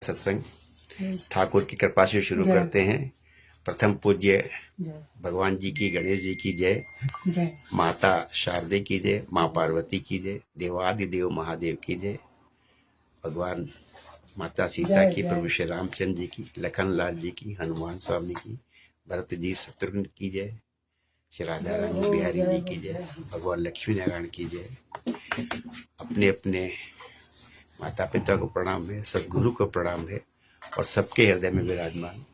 सत्संग ठाकुर की कृपा से शुरू करते हैं। प्रथम पूज्य भगवान जी की, गणेश जी की जय, माता शारदे की जय, माँ पार्वती की जय, देवादिदेव महादेव की जय, भगवान माता सीता की, प्रभु श्री रामचंद्र जी की, लखन लाल जी की, हनुमान स्वामी की, भरत जी शत्रुघ्न की जय, श्री राधा रानी बिहारी जी की जय, भगवान लक्ष्मी नारायण की जय। अपने अपने माता पिता को प्रणाम है, सदगुरु को प्रणाम है और सबके हृदय में विराजमान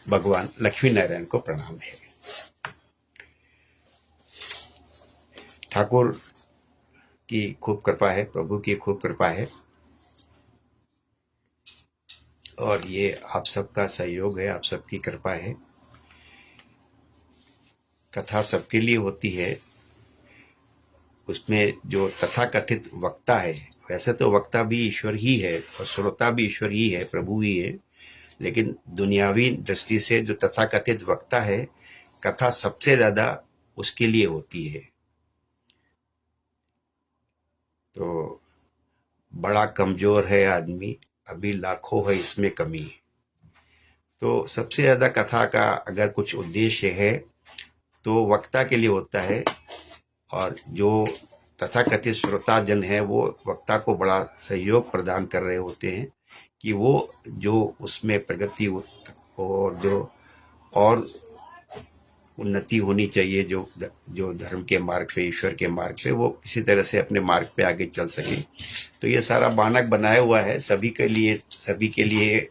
भगवान लक्ष्मी नारायण को प्रणाम है। ठाकुर की खूब कृपा है, प्रभु की खूब कृपा है और ये आप सबका सहयोग है, आप सबकी कृपा है। कथा सबके लिए होती है, उसमें जो तथाकथित वक्ता है, वैसे तो वक्ता भी ईश्वर ही है और श्रोता भी ईश्वर ही है, प्रभु ही है, लेकिन दुनियावी दृष्टि से जो तथाकथित वक्ता है, कथा सबसे ज्यादा उसके लिए होती है। तो बड़ा कमजोर है आदमी, अभी लाखों है इसमें कमी। तो सबसे ज्यादा कथा का अगर कुछ उद्देश्य है तो वक्ता के लिए होता है, और जो तथाकथित श्रोता जन है वो वक्ता को बड़ा सहयोग प्रदान कर रहे होते हैं कि वो जो उसमें प्रगति और जो और उन्नति होनी चाहिए, जो धर्म के मार्ग पे, ईश्वर के मार्ग पे, वो किसी तरह से अपने मार्ग पे आगे चल सके। तो ये सारा मानक बनाया हुआ है, सभी के लिए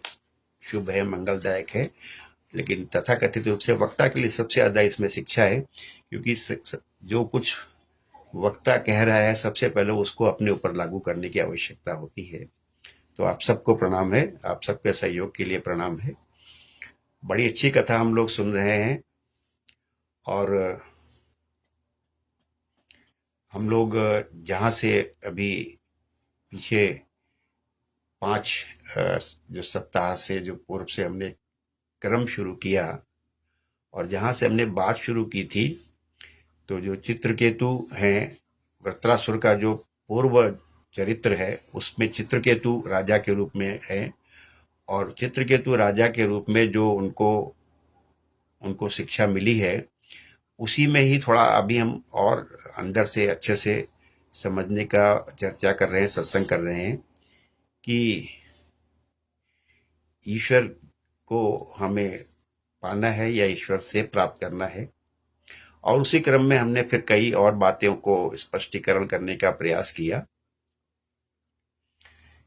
शुभ है, मंगलदायक है। लेकिन तथाकथित रूप से वक्ता के लिए सबसे ज्यादा इसमें शिक्षा है, क्योंकि जो कुछ वक्ता कह रहा है सबसे पहले उसको अपने ऊपर लागू करने की आवश्यकता होती है। तो आप सबको प्रणाम है, आप सबके सहयोग के लिए प्रणाम है। बड़ी अच्छी कथा हम लोग सुन रहे हैं और हम लोग जहाँ से अभी पीछे 5 जो सप्ताह से, जो पूर्व से हमने क्रम शुरू किया और जहाँ से हमने बात शुरू की थी, तो जो चित्रकेतु हैं, वृत्रासुर का जो पूर्व चरित्र है उसमें चित्रकेतु राजा के रूप में है, और चित्रकेतु राजा के रूप में जो उनको शिक्षा मिली है, उसी में ही थोड़ा अभी हम और अंदर से अच्छे से समझने का चर्चा कर रहे हैं, सत्संग कर रहे हैं कि ईश्वर को हमें पाना है या ईश्वर से प्राप्त करना है। और उसी क्रम में हमने फिर कई और बातों को स्पष्टीकरण करने का प्रयास किया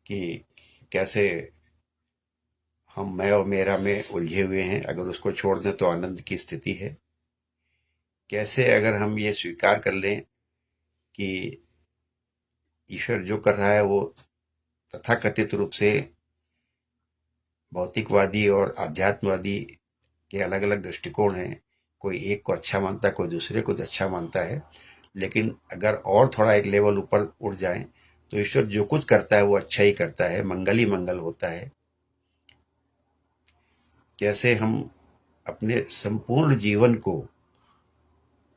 कि कैसे हम मैं और मेरा में उलझे हुए हैं, अगर उसको छोड़ दें तो आनंद की स्थिति है। कैसे अगर हम ये स्वीकार कर लें कि ईश्वर जो कर रहा है वो तथाकथित रूप से भौतिकवादी और आध्यात्मवादी के अलग अलग दृष्टिकोण हैं, कोई एक को अच्छा मानता है, कोई दूसरे को अच्छा मानता है, लेकिन अगर और थोड़ा एक लेवल ऊपर उठ जाए तो ईश्वर जो कुछ करता है वो अच्छा ही करता है, मंगल ही मंगल होता है। कैसे हम अपने संपूर्ण जीवन को,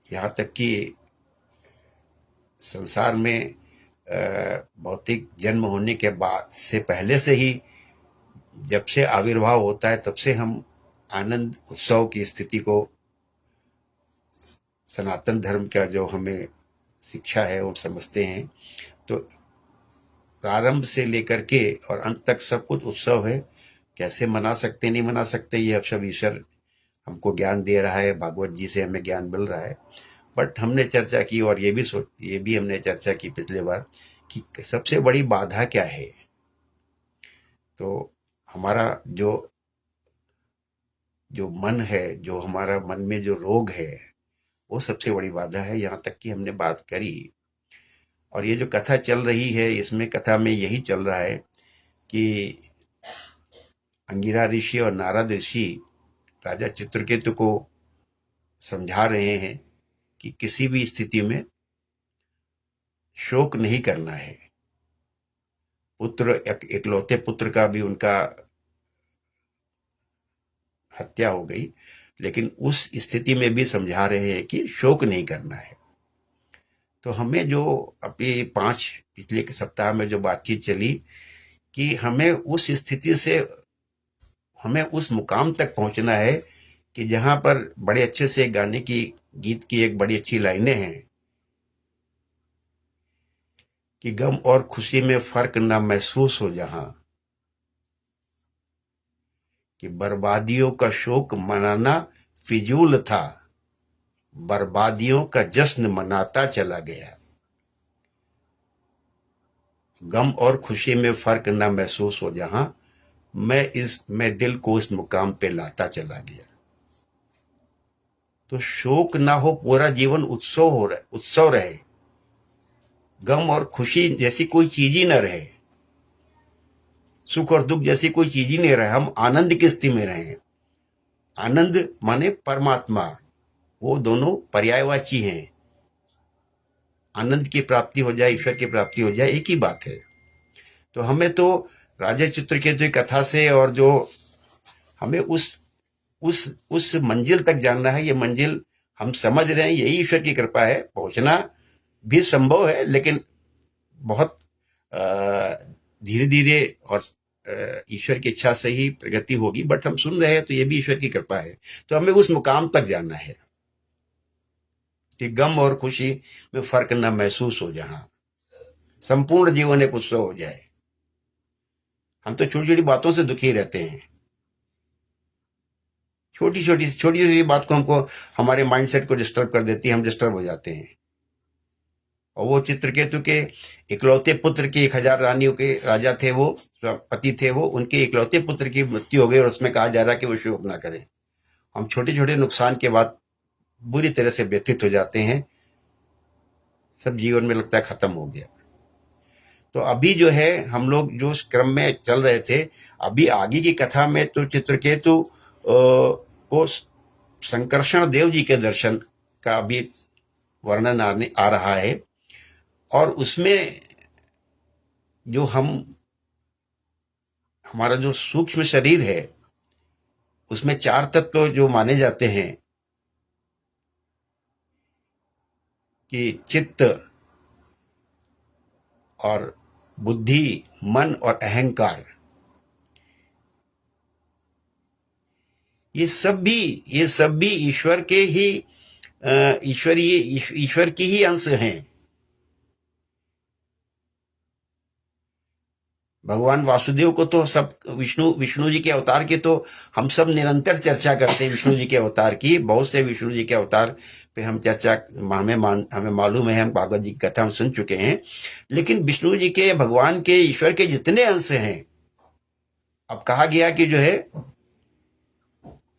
यहाँ तक कि संसार में भौतिक जन्म होने के बाद से पहले से ही, जब से आविर्भाव होता है तब से हम आनंद उत्सव की स्थिति को, सनातन धर्म का जो हमें शिक्षा है वो समझते हैं। तो प्रारंभ से लेकर के और अंत तक सब कुछ उत्सव है। कैसे मना सकते नहीं मना सकते, ये अब सब ईश्वर हमको ज्ञान दे रहा है, भागवत जी से हमें ज्ञान मिल रहा है। बट हमने चर्चा की और ये भी हमने चर्चा की पिछले बार कि सबसे बड़ी बाधा क्या है। तो हमारा जो जो मन है, जो हमारा मन में जो रोग है, वो सबसे बड़ी बाधा है। यहाँ तक कि हमने बात करी, और ये जो कथा चल रही है इसमें, कथा में यही चल रहा है कि अंगिरा ऋषि और नारद ऋषि राजा चित्रकेतु को समझा रहे हैं कि किसी भी स्थिति में शोक नहीं करना है। इकलौते पुत्र का भी उनका हत्या हो गई, लेकिन उस स्थिति में भी समझा रहे हैं कि शोक नहीं करना है। तो हमें जो अपने 5 पिछले के सप्ताह में जो बातचीत चली कि हमें उस स्थिति से, हमें उस मुकाम तक पहुंचना है कि जहां पर बड़े अच्छे से गाने की, गीत की एक बड़ी अच्छी लाइनें हैं कि गम और खुशी में फर्क ना महसूस हो जहां, कि बर्बादियों का शोक मनाना फिजूल था, बर्बादियों का जश्न मनाता चला गया। गम और खुशी में फर्क ना महसूस हो जहां, मैं दिल को इस मुकाम पे लाता चला गया। तो शोक ना हो, पूरा जीवन उत्सव रहे, गम और खुशी जैसी कोई चीज ही न रहे, सुख और दुख जैसी कोई चीज ही नहीं रहे, हम आनंद की स्थिति में रहे। आनंद माने परमात्मा, वो दोनों पर्यायवाची हैं। आनंद की प्राप्ति हो जाए, ईश्वर की प्राप्ति हो जाए, एक ही बात है। तो हमें तो राजा चित्रकेतु की कथा से, और जो हमें उस मंजिल तक जानना है, ये मंजिल हम समझ रहे हैं, यही ईश्वर की कृपा है। पहुंचना भी संभव है, लेकिन बहुत धीरे धीरे और ईश्वर की इच्छा से ही प्रगति होगी। बट हम सुन रहे हैं तो ये भी ईश्वर की कृपा है। तो हमें उस मुकाम तक जाना है कि गम और खुशी में फर्क न महसूस हो जहां, संपूर्ण जीवन एक उत्सव हो जाए। हम तो छोटी छोटी बातों से दुखी रहते हैं, छोटी छोटी बात को हमको, हमारे माइंडसेट को डिस्टर्ब कर देती है, हम डिस्टर्ब हो जाते हैं। और वो चित्रकेतु के इकलौते पुत्र की, 1000 रानियों के राजा थे, वो पति थे, वो उनके इकलौते पुत्र की मृत्यु हो गई और उसमें कहा जा रहा है कि वो शोक ना करें। हम छोटे छोटे नुकसान के बाद बुरी तरह से व्यथित हो जाते हैं, सब जीवन में लगता है खत्म हो गया। तो अभी जो है हम लोग जो क्रम में चल रहे थे, अभी आगे की कथा में तो चित्रकेतु को संकर्षण देव जी के दर्शन का अभी वर्णन आ रहा है। और उसमें जो हमारा जो सूक्ष्म शरीर है, उसमें 4 तत्व जो माने जाते हैं कि चित्त और बुद्धि, मन और अहंकार, ये सब भी ईश्वर के ही ईश्वर की ही अंश हैं। भगवान वासुदेव को तो सब, विष्णु जी के अवतार की तो हम सब निरंतर चर्चा करते हैं। विष्णु जी के अवतार की, बहुत से विष्णु जी के अवतार पे हम चर्चा, हमें मालूम है, हम भागवत जी की कथा हम सुन चुके हैं। लेकिन विष्णु जी के, भगवान के, ईश्वर के जितने अंश हैं, अब कहा गया कि जो है,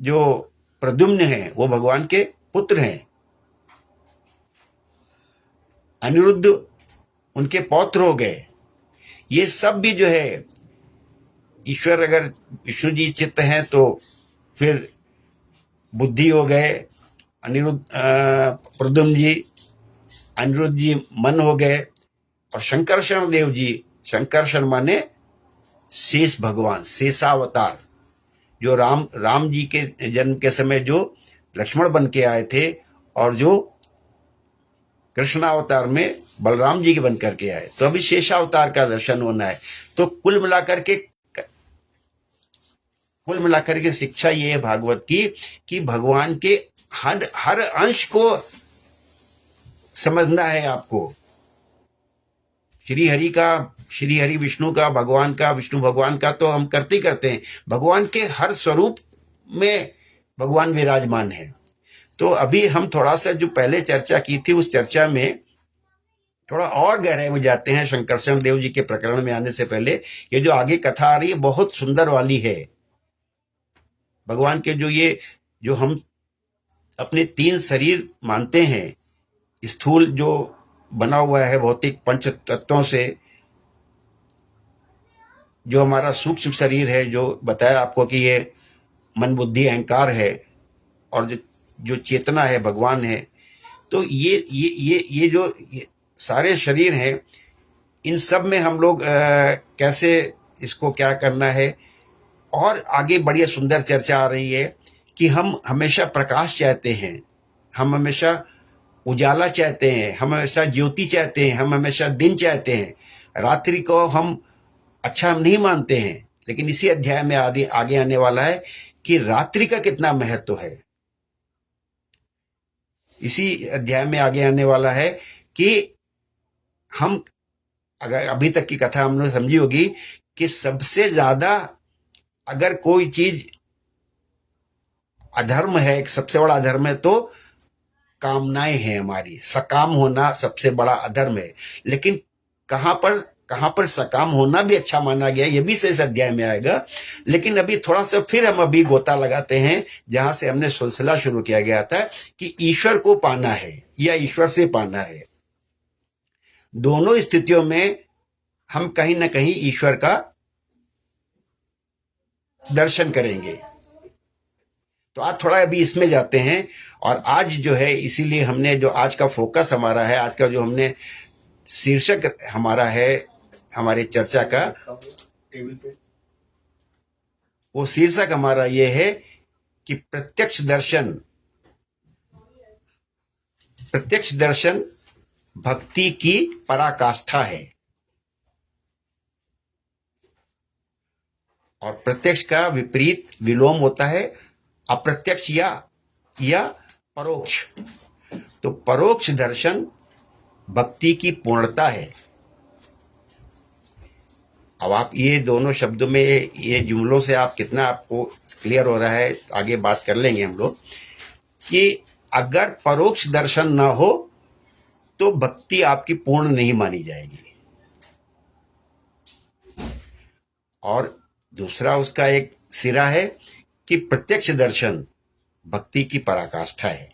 जो प्रद्युम्न है वो भगवान के पुत्र हैं, अनिरुद्ध उनके पौत्र हो गए। ये सब भी जो है ईश्वर, अगर विष्णु जी चित्त हैं तो फिर बुद्धि हो गए, अनिरुद्ध प्रद्युम्न जी, अनिरुद्ध जी मन हो गए, और शंकरषण देव जी, शंकरषण माने शेष भगवान, शेषावतार, जो राम जी के जन्म के समय जो लक्ष्मण बन के आए थे, और जो कृष्णावतार में बलराम जी के बन करके आए। तो अभी शेषावतार का दर्शन होना है। तो कुल मिलाकर के शिक्षा ये है भागवत की कि भगवान के हर अंश को समझना है आपको। श्री हरि विष्णु का, भगवान का, विष्णु भगवान का तो हम करते ही करते हैं, भगवान के हर स्वरूप में भगवान विराजमान है। तो अभी हम थोड़ा सा जो पहले चर्चा की थी, उस चर्चा में थोड़ा और गहराई में जाते हैं। शंकरषण देव जी के प्रकरण में आने से पहले ये जो आगे कथा आ रही है बहुत सुंदर वाली है। भगवान के जो हम अपने 3 शरीर मानते हैं, स्थूल जो बना हुआ है भौतिक पंच तत्वों से, जो हमारा सूक्ष्म शरीर है, जो बताया आपको कि ये मन बुद्धि अहंकार है, और जो चेतना है भगवान है। तो ये जो सारे शरीर हैं, इन सब में हम लोग कैसे इसको क्या करना है। और आगे बड़ी सुंदर चर्चा आ रही है कि हम हमेशा प्रकाश चाहते हैं, हम हमेशा उजाला चाहते हैं, हम हमेशा ज्योति चाहते हैं, हम हमेशा दिन चाहते हैं। रात्रि को हम अच्छा हम नहीं मानते हैं, लेकिन इसी अध्याय में आगे आने वाला है कि रात्रि का कितना महत्व है। इसी अध्याय में आगे आने वाला है कि हम, अगर अभी तक की कथा हमने समझी होगी कि सबसे ज्यादा अगर कोई चीज अधर्म है, एक सबसे बड़ा अधर्म है, तो कामनाएं हैं हमारी। सकाम होना सबसे बड़ा अधर्म है। लेकिन कहां पर सकाम होना भी अच्छा माना गया, ये भी इस अध्याय में आएगा। लेकिन अभी थोड़ा सा फिर हम अभी गोता लगाते हैं जहां से हमने सिलसिला शुरू किया गया था कि ईश्वर को पाना है या ईश्वर से पाना है। दोनों स्थितियों में हम कहीं ना कहीं ईश्वर का दर्शन करेंगे। तो आज थोड़ा अभी इसमें जाते हैं। और आज जो है, इसीलिए हमने जो आज का फोकस हमारा है, आज का जो हमने शीर्षक हमारा है हमारे चर्चा का, वो शीर्षक हमारा ये है कि प्रत्यक्ष दर्शन भक्ति की पराकाष्ठा है। और प्रत्यक्ष का विपरीत विलोम होता है अप्रत्यक्ष या परोक्ष। तो परोक्ष दर्शन भक्ति की पूर्णता है। अब आप ये दोनों शब्दों में, ये जुमलों से आप कितना आपको क्लियर हो रहा है, आगे बात कर लेंगे हम लोग, कि अगर परोक्ष दर्शन ना हो तो भक्ति आपकी पूर्ण नहीं मानी जाएगी। और दूसरा उसका एक सिरा है कि प्रत्यक्ष दर्शन भक्ति की पराकाष्ठा है।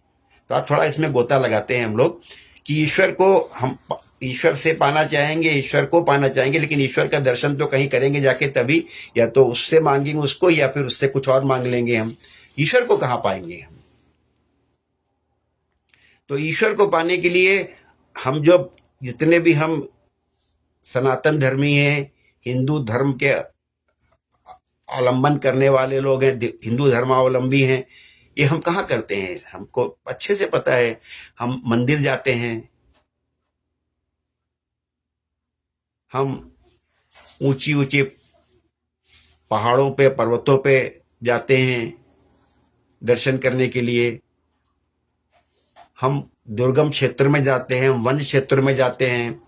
तो आप थोड़ा इसमें गोता लगाते हैं हम लोग कि ईश्वर को हम ईश्वर से पाना चाहेंगे, ईश्वर को पाना चाहेंगे, लेकिन ईश्वर का दर्शन तो कहीं करेंगे जाके तभी, या तो उससे मांगेंगे उसको या फिर उससे कुछ और मांग लेंगे हम। ईश्वर को कहाँ पाएंगे हम? तो ईश्वर को पाने के लिए हम जो जितने भी हम सनातन धर्मी हैं, हिंदू धर्म के अवलंबन करने वाले लोग हैं, हिंदू धर्मावलंबी हैं, ये हम कहाँ करते हैं? हमको अच्छे से पता है। हम मंदिर जाते हैं, हम ऊंची ऊंची पहाड़ों पे, पर्वतों पे जाते हैं दर्शन करने के लिए। हम दुर्गम क्षेत्र में जाते हैं, वन क्षेत्र में जाते हैं।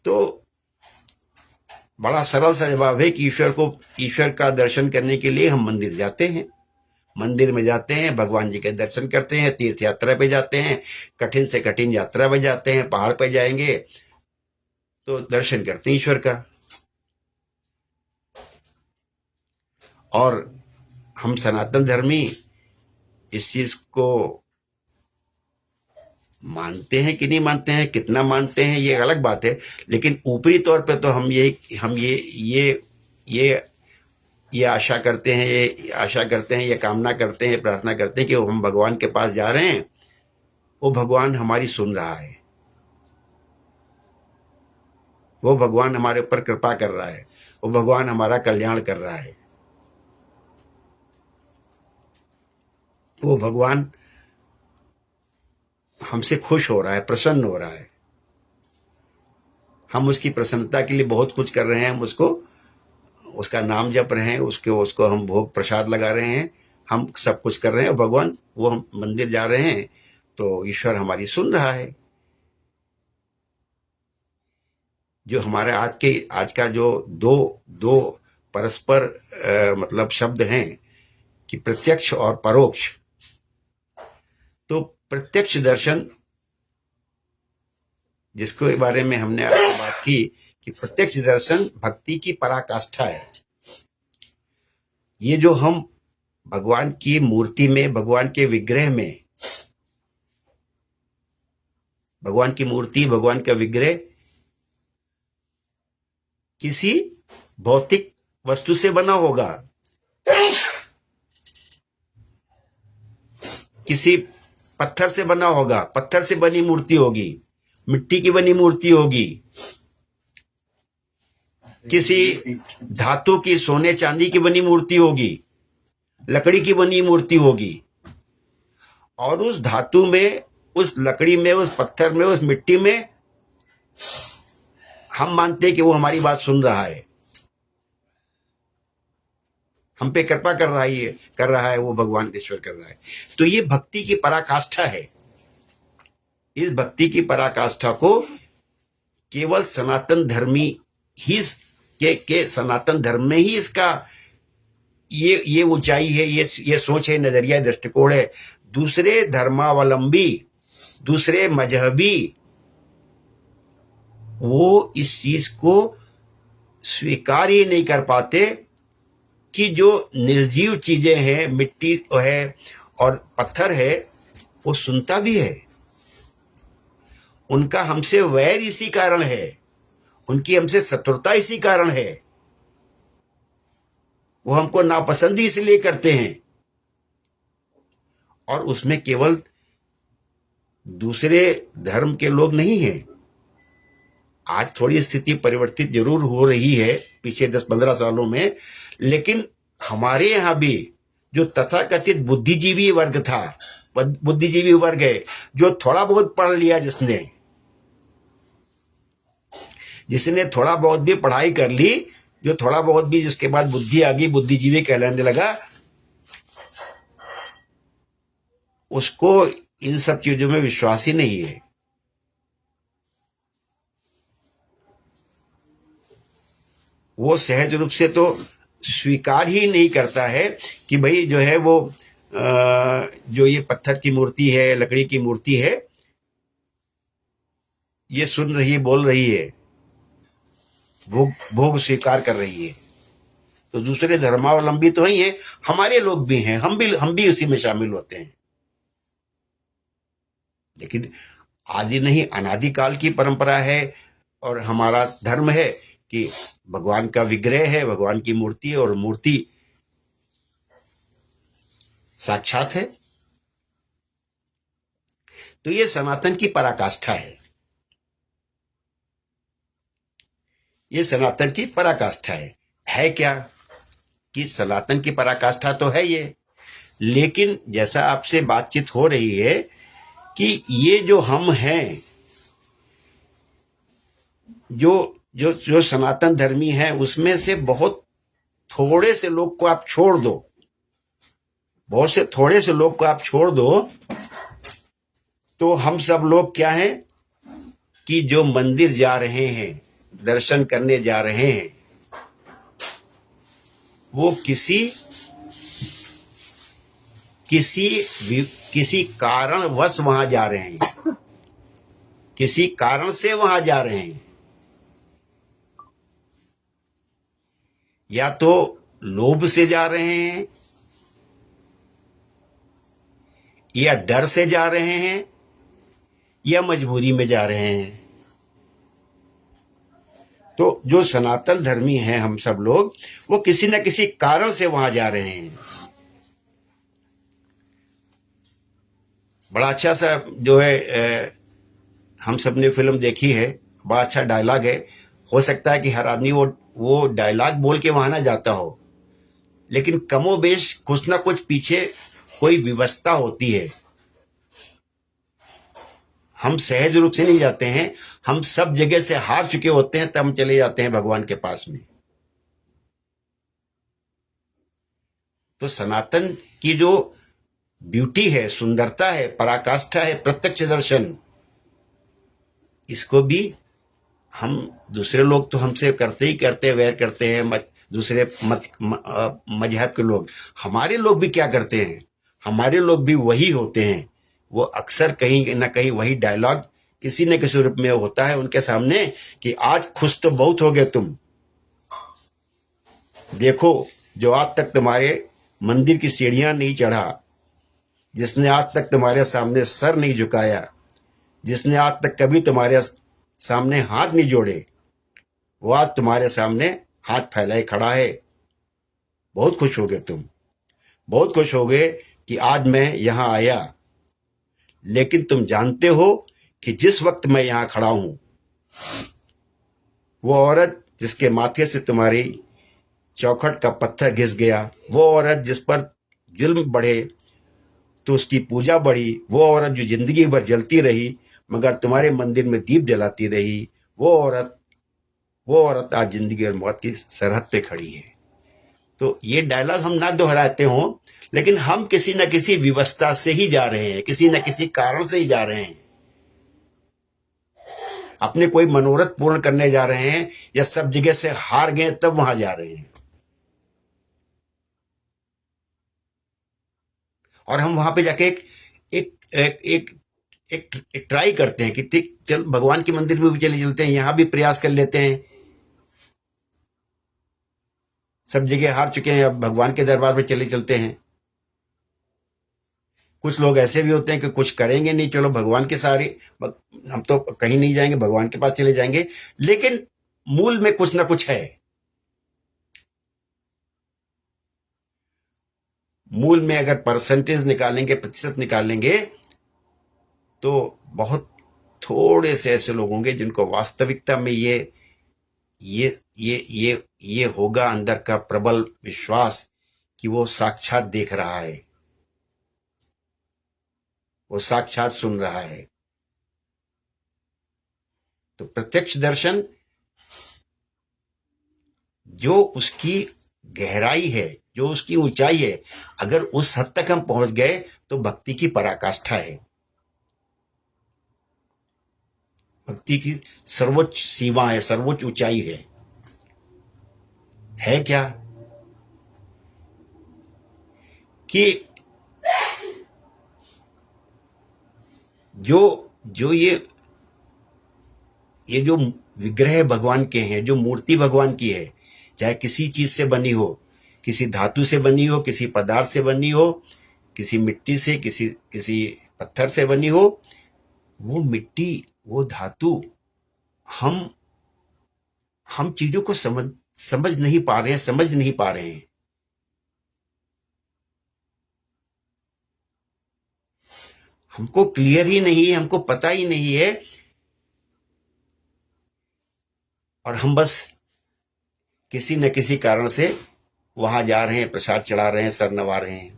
तो बड़ा सरल सा जवाब है कि ईश्वर का दर्शन करने के लिए हम मंदिर जाते हैं। मंदिर में जाते हैं, भगवान जी के दर्शन करते हैं, तीर्थ यात्रा पे जाते हैं, कठिन से कठिन यात्रा पे जाते हैं, पहाड़ पे जाएंगे तो दर्शन करते हैं ईश्वर का। और हम सनातन धर्मी इस चीज को मानते हैं कि नहीं मानते हैं, कितना मानते हैं, ये अलग बात है। लेकिन ऊपरी तौर पे तो हम ये आशा करते हैं, ये कामना करते हैं, प्रार्थना करते हैं कि हम भगवान के पास जा रहे हैं, वो भगवान हमारी सुन रहा है, वो भगवान हमारे ऊपर कृपा कर रहा है, वो भगवान हमारा कल्याण कर रहा है, वो भगवान हमसे खुश हो रहा है, प्रसन्न हो रहा है। हम उसकी प्रसन्नता के लिए बहुत कुछ कर रहे हैं। हम उसका नाम जप रहे हैं, उसको हम भोग प्रसाद लगा रहे हैं, हम सब कुछ कर रहे हैं। और भगवान, वो हम मंदिर जा रहे हैं तो ईश्वर हमारी सुन रहा है। जो हमारे आज का जो दो परस्पर मतलब शब्द हैं कि प्रत्यक्ष और परोक्ष। तो प्रत्यक्ष दर्शन, जिसके बारे में हमने आपको बात की कि प्रत्यक्ष दर्शन भक्ति की पराकाष्ठा है। ये जो हम भगवान की मूर्ति में, भगवान के विग्रह में, भगवान की मूर्ति, भगवान का विग्रह किसी भौतिक वस्तु से बना होगा, किसी पत्थर से बना होगा, पत्थर से बनी मूर्ति होगी, मिट्टी की बनी मूर्ति होगी, किसी धातु की, सोने चांदी की बनी मूर्ति होगी, लकड़ी की बनी मूर्ति होगी। और उस धातु में, उस लकड़ी में, उस पत्थर में, उस मिट्टी में हम मानते हैं कि वो हमारी बात सुन रहा है, हम पे कृपा कर रहा है वो भगवान ईश्वर कर रहा है। तो ये भक्ति की पराकाष्ठा है। इस भक्ति की पराकाष्ठा को केवल सनातन धर्मी ही के सनातन धर्म में ही इसका ये ऊंचाई है, ये सोच है, नजरिया, दृष्टिकोण है। दूसरे धर्मावलंबी, दूसरे मजहबी वो इस चीज को स्वीकार ही नहीं कर पाते कि जो निर्जीव चीजें हैं, मिट्टी है और पत्थर है, वो सुनता भी है। उनका हमसे वैर इसी कारण है, उनकी हमसे शत्रुता इसी कारण है, वो हमको नापसंद इसलिए करते हैं। और उसमें केवल दूसरे धर्म के लोग नहीं हैं। आज थोड़ी स्थिति परिवर्तित जरूर हो रही है पिछले 10-15 सालों में, लेकिन हमारे यहाँ भी जो तथाकथित बुद्धिजीवी वर्ग था, बुद्धिजीवी वर्ग है, जो थोड़ा बहुत पढ़ लिया, जिसने थोड़ा बहुत भी पढ़ाई कर ली, जो थोड़ा बहुत भी जिसके बाद बुद्धि आ गई, बुद्धिजीवी कहलाने लगा, उसको इन सब चीजों में विश्वास ही नहीं है। वो सहज रूप से तो स्वीकार ही नहीं करता है कि भाई जो है वो जो ये पत्थर की मूर्ति है, लकड़ी की मूर्ति है, ये सुन रही है, बोल रही है, भोग स्वीकार कर रही है। तो दूसरे धर्मावलंबी तो ही है, हमारे लोग भी हैं, हम भी उसी में शामिल होते हैं। लेकिन आदि नहीं, अनादिकाल की परंपरा है और हमारा धर्म है कि भगवान का विग्रह है, भगवान की मूर्ति है, और मूर्ति साक्षात है। तो ये सनातन की पराकाष्ठा है, ये सनातन की पराकाष्ठा है क्या कि सनातन की पराकाष्ठा तो है ये। लेकिन जैसा आपसे बातचीत हो रही है कि ये जो हम हैं, जो सनातन धर्मी हैं, उसमें से बहुत थोड़े से लोग को आप छोड़ दो, बहुत से थोड़े से लोग को आप छोड़ दो, तो हम सब लोग क्या हैं कि जो मंदिर जा रहे हैं, दर्शन करने जा रहे हैं, वो किसी कारणवश वहां जा रहे हैं, किसी कारण से वहां जा रहे हैं। या तो लोभ से जा रहे हैं, या डर से जा रहे हैं, या मजबूरी में जा रहे हैं। तो जो सनातन धर्मी हैं हम सब लोग, वो किसी न किसी कारण से वहां जा रहे हैं। बड़ा अच्छा सा जो है हम सब ने फिल्म देखी है, बड़ा अच्छा डायलॉग है। हो सकता है कि हर आदमी वो डायलॉग बोल के वहां ना जाता हो, लेकिन कमोबेश कुछ ना कुछ पीछे कोई व्यवस्था होती है। हम सहज रूप से नहीं जाते हैं, हम सब जगह से हार चुके होते हैं, तब हम चले जाते हैं भगवान के पास में। तो सनातन की जो ब्यूटी है, सुंदरता है, पराकाष्ठा है, प्रत्यक्ष दर्शन, इसको भी हम, दूसरे लोग तो हमसे करते ही करते, वैर करते हैं, दूसरे मजहब के लोग, हमारे लोग भी क्या करते हैं, हमारे लोग भी वही होते हैं। वो अक्सर कहीं ना कहीं वही डायलॉग किसी न किसी रूप में होता है उनके सामने कि आज खुश तो बहुत हो गए तुम, देखो जो आज तक तुम्हारे मंदिर की सीढ़ियां नहीं चढ़ा, जिसने आज तक तुम्हारे सामने सर नहीं झुकाया, जिसने आज तक कभी तुम्हारे सामने हाथ नहीं जोड़े, वो आज तुम्हारे सामने हाथ फैलाए खड़ा है। बहुत खुश हो गए तुम, बहुत खुश हो गए कि आज मैं यहां आया। लेकिन तुम जानते हो कि जिस वक्त मैं यहां खड़ा हूं, वो औरत जिसके माथे से तुम्हारी चौखट का पत्थर घिस गया, वो औरत जिस पर जुल्म बढ़े तो उसकी पूजा बढ़ी, वो औरत जो जिंदगी भर जलती रही मगर तुम्हारे मंदिर में दीप जलाती रही, वो औरत वो औरत आज जिंदगी और मौत की सरहद पे खड़ी है। तो ये डायलॉग हम ना दोहराते हों, लेकिन हम किसी न किसी विवशता से ही जा रहे हैं, किसी न किसी कारण से ही जा रहे हैं। अपने कोई मनोरथ पूर्ण करने जा रहे हैं, या सब जगह से हार गए तब वहां जा रहे हैं। और हम वहां पे जाके एक एक एक एक, एक ट्राई करते हैं कि चल भगवान के मंदिर में भी चले चलते हैं, यहां भी प्रयास कर लेते हैं। सब जगह हार चुके हैं, अब भगवान के दरबार में चले चलते हैं। कुछ लोग ऐसे भी होते हैं कि कुछ करेंगे नहीं, चलो भगवान के सहारे, हम तो कहीं नहीं जाएंगे, भगवान के पास चले जाएंगे। लेकिन मूल में कुछ ना कुछ है। मूल में अगर परसेंटेज निकालेंगे, प्रतिशत निकालेंगे, तो बहुत थोड़े से ऐसे लोग होंगे जिनको वास्तविकता में ये होगा अंदर का प्रबल विश्वास कि वो साक्षात देख रहा है, वो साक्षात सुन रहा है। तो प्रत्यक्ष दर्शन जो उसकी गहराई है, जो उसकी ऊंचाई है, अगर उस हद तक हम पहुंच गए तो भक्ति की पराकाष्ठा है। भक्ति की सर्वोच्च सीमा है, सर्वोच्च ऊंचाई है क्या कि जो जो ये जो विग्रह भगवान के हैं, जो मूर्ति भगवान की है, चाहे किसी चीज से बनी हो, किसी धातु से बनी हो, किसी पदार्थ से बनी हो, किसी मिट्टी से, किसी किसी पत्थर से बनी हो, वो मिट्टी, वो धातु, हम हम चीजों को समझ नहीं पा रहे हैं, समझ नहीं पा रहे हैं। हमको क्लियर ही नहीं है, हमको पता ही नहीं है, और हम बस किसी न किसी कारण से वहां जा रहे हैं, प्रसाद चढ़ा रहे हैं, सर नवा रहे हैं।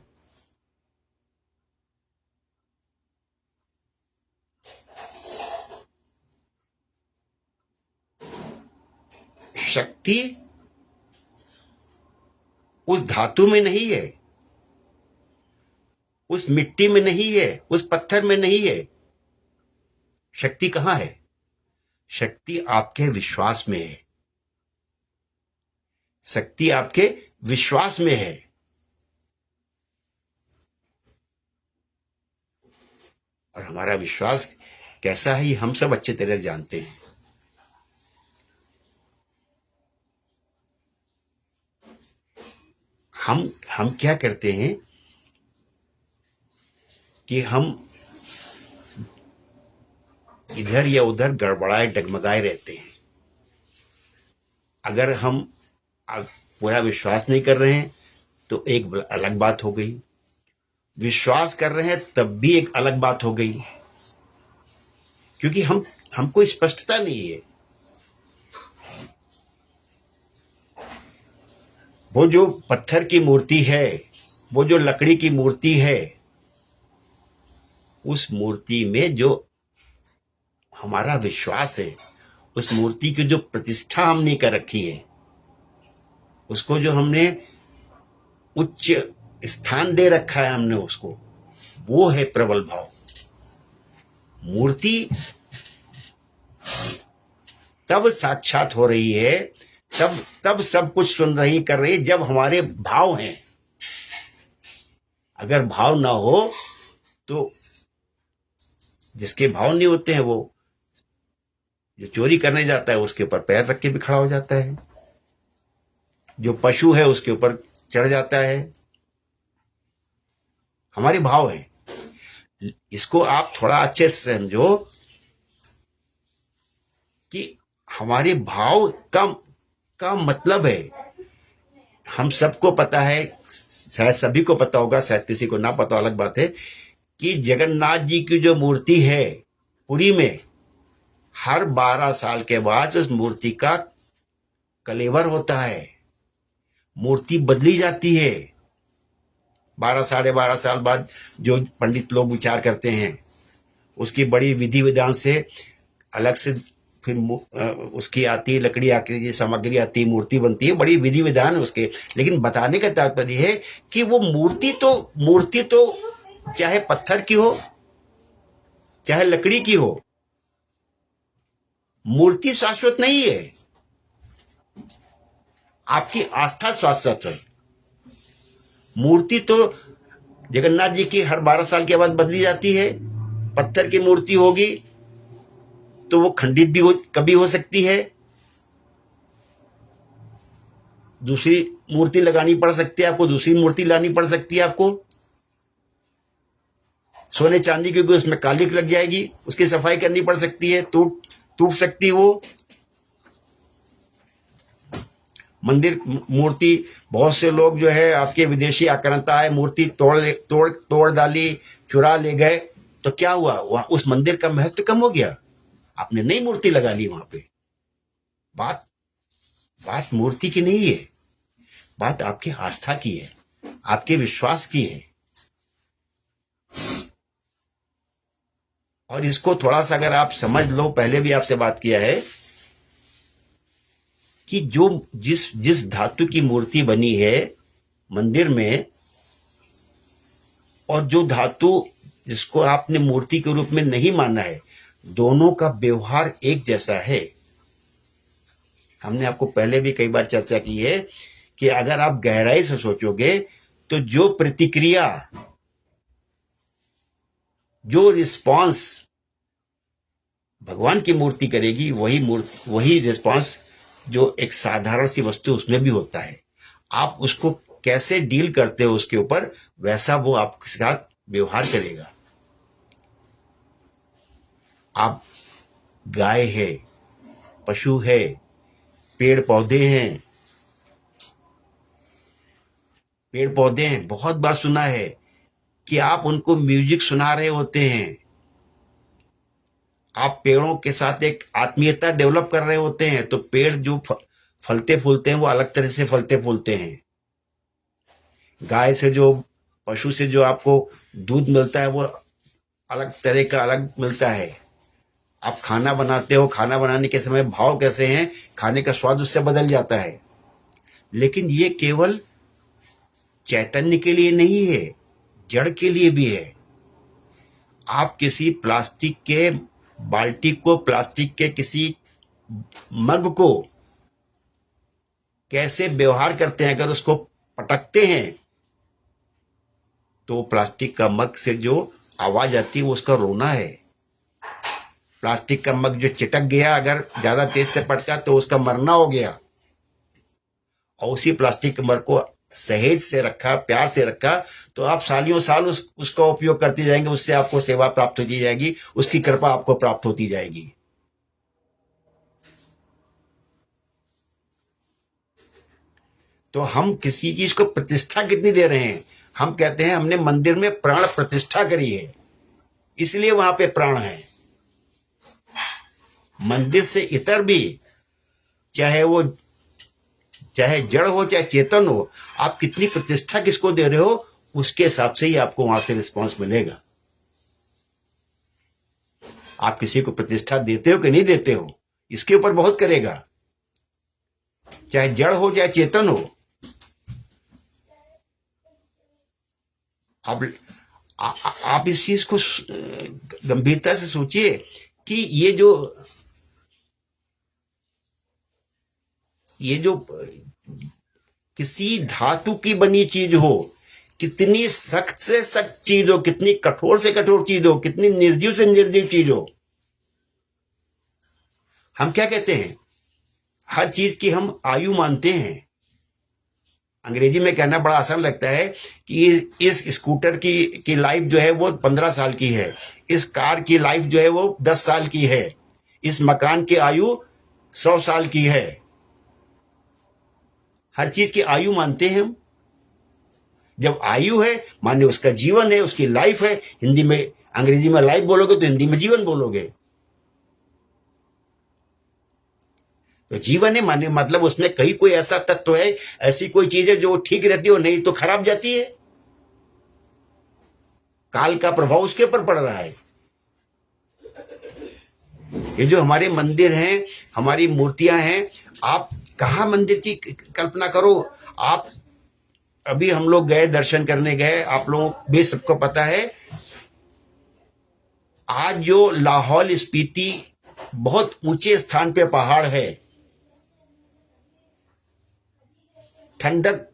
शक्ति उस धातु में नहीं है, उस मिट्टी में नहीं है, उस पत्थर में नहीं है। शक्ति कहां है? शक्ति आपके विश्वास में है। शक्ति आपके विश्वास में है। और हमारा विश्वास कैसा है, हम सब अच्छे तरह जानते हैं। हम क्या करते हैं कि हम इधर या उधर गड़बड़ाए डगमगाए रहते हैं। अगर हम पूरा विश्वास नहीं कर रहे हैं तो एक अलग बात हो गई, विश्वास कर रहे हैं तब भी एक अलग बात हो गई, क्योंकि हमको स्पष्टता नहीं है। वो जो पत्थर की मूर्ति है, वो जो लकड़ी की मूर्ति है, उस मूर्ति में जो हमारा विश्वास है, उस मूर्ति की जो प्रतिष्ठा हमने कर रखी है, उसको जो हमने उच्च स्थान दे रखा है हमने उसको, वो है प्रबल भाव। मूर्ति तब साक्षात हो रही है, तब सब कुछ सुन रही, कर रही, जब हमारे भाव हैं। अगर भाव ना हो तो जिसके भाव नहीं होते हैं, वो जो चोरी करने जाता है उसके ऊपर पैर रख के भी खड़ा हो जाता है, जो पशु है उसके ऊपर चढ़ जाता है। हमारे भाव है। इसको आप थोड़ा अच्छे से समझो कि हमारे भाव का मतलब है, हम सबको पता है, शायद सभी को पता होगा, शायद किसी को ना पता, अलग बात है, कि जगन्नाथ जी की जो मूर्ति है पुरी में, हर 12 साल के बाद उस मूर्ति का कलेवर होता है, मूर्ति बदली जाती है। 12 साढ़े 12 साल बाद जो पंडित लोग विचार करते हैं, उसकी बड़ी विधि विधान से अलग से फिर उसकी आती है लकड़ी, आकृति सामग्री आती है, मूर्ति बनती है, बड़ी विधि विधान है उसके। लेकिन बताने का तात्पर्य है कि वो मूर्ति तो चाहे पत्थर की हो चाहे लकड़ी की हो, मूर्ति शाश्वत नहीं है। आपकी आस्था शाश्वत है। मूर्ति तो जगन्नाथ जी की हर 12 साल के बाद बदली जाती है। पत्थर की मूर्ति होगी तो वो खंडित भी कभी हो सकती है, दूसरी मूर्ति लगानी पड़ सकती है आपको, दूसरी मूर्ति लानी पड़ सकती है आपको। सोने चांदी की, उसमें कालिक लग जाएगी, उसकी सफाई करनी पड़ सकती है, टूट सकती है वो मंदिर मूर्ति। बहुत से लोग जो है आपके विदेशी आक्रांता है, मूर्ति तोड़ डाली, चुरा ले गए, तो क्या हुआ, वहां उस मंदिर का महत्व कम हो गया। आपने नई मूर्ति लगा ली वहां पे। बात मूर्ति की नहीं है, बात आपकी आस्था की है, आपके विश्वास की है। और इसको थोड़ा सा अगर आप समझ लो, पहले भी आपसे बात किया है कि जो जिस धातु की मूर्ति बनी है मंदिर में, और जो धातु जिसको आपने मूर्ति के रूप में नहीं माना है, दोनों का व्यवहार एक जैसा है। हमने आपको पहले भी कई बार चर्चा की है कि अगर आप गहराई से सोचोगे तो जो प्रतिक्रिया, जो रिस्पांस भगवान की मूर्ति करेगी, वही रिस्पांस जो एक साधारण सी वस्तु उसमें भी होता है। आप उसको कैसे डील करते हो उसके ऊपर, वैसा वो आपके साथ व्यवहार करेगा। आप गाय है, पशु है, पेड़ पौधे हैं, बहुत बार सुना है कि आप उनको म्यूजिक सुना रहे होते हैं, आप पेड़ों के साथ एक आत्मीयता डेवलप कर रहे होते हैं, तो पेड़ जो फलते फूलते हैं वो अलग तरह से फलते फूलते हैं। गाय से जो, पशु से जो आपको दूध मिलता है वो अलग तरह का अलग मिलता है। आप खाना बनाते हो, खाना बनाने के समय भाव कैसे हैं, खाने का स्वाद उससे बदल जाता है। लेकिन ये केवल चैतन्य के लिए नहीं है, जड़ के लिए भी है। आप किसी प्लास्टिक के बाल्टी को, प्लास्टिक के किसी मग को कैसे व्यवहार करते हैं, अगर उसको पटकते हैं तो प्लास्टिक का मग से जो आवाज आती है वो उसका रोना है। प्लास्टिक का मग जो चिटक गया, अगर ज्यादा तेज से पटका तो उसका मरना हो गया। और उसी प्लास्टिक के मग को सहेज से रखा, प्यार से रखा, तो आप सालियों साल उसका उपयोग करते जाएंगे, उससे आपको सेवा प्राप्त होती जाएगी, उसकी कृपा आपको प्राप्त होती जाएगी। तो हम किसी चीज को प्रतिष्ठा कितनी दे रहे हैं। हम कहते हैं हमने मंदिर में प्राण प्रतिष्ठा करी है, इसलिए वहां पे प्राण है। मंदिर से इतर भी, चाहे जड़ हो चाहे चेतन हो, आप कितनी प्रतिष्ठा किसको दे रहे हो, उसके हिसाब से ही आपको वहां से रिस्पांस मिलेगा। आप किसी को प्रतिष्ठा देते हो कि नहीं देते हो, इसके ऊपर बहुत करेगा। चाहे जड़ हो चाहे चेतन हो, आप इस चीज को गंभीरता से सोचिए कि ये जो किसी धातु की बनी चीज हो, कितनी सख्त से सख्त चीज हो, कितनी कठोर से कठोर चीज हो, कितनी निर्जीव से निर्जीव चीज हो, हम क्या कहते हैं, हर चीज की हम आयु मानते हैं। अंग्रेजी में कहना बड़ा आसान लगता है कि इस स्कूटर की लाइफ जो है वो 15 साल की है, इस कार की लाइफ जो है वो 10 साल की है, इस मकान की आयु 100 साल की है। हर चीज की आयु मानते हैं हम। जब आयु है माने उसका जीवन है, उसकी लाइफ है। हिंदी में, अंग्रेजी में लाइफ बोलोगे तो हिंदी में जीवन बोलोगे। तो जीवन है माने मतलब उसमें कहीं कोई ऐसा तत्व है, ऐसी कोई चीज है जो ठीक रहती हो, नहीं तो खराब जाती है। काल का प्रभाव उसके ऊपर पड़ रहा है। ये जो हमारे मंदिर हैं, हमारी मूर्तियां हैं, आप कहाँ मंदिर की कल्पना करो। आप अभी हम लोग गए, दर्शन करने गए, आप लोगों भी सबको पता है, आज जो लाहौल स्पीति बहुत ऊंचे स्थान पे पहाड़ है, ठंडक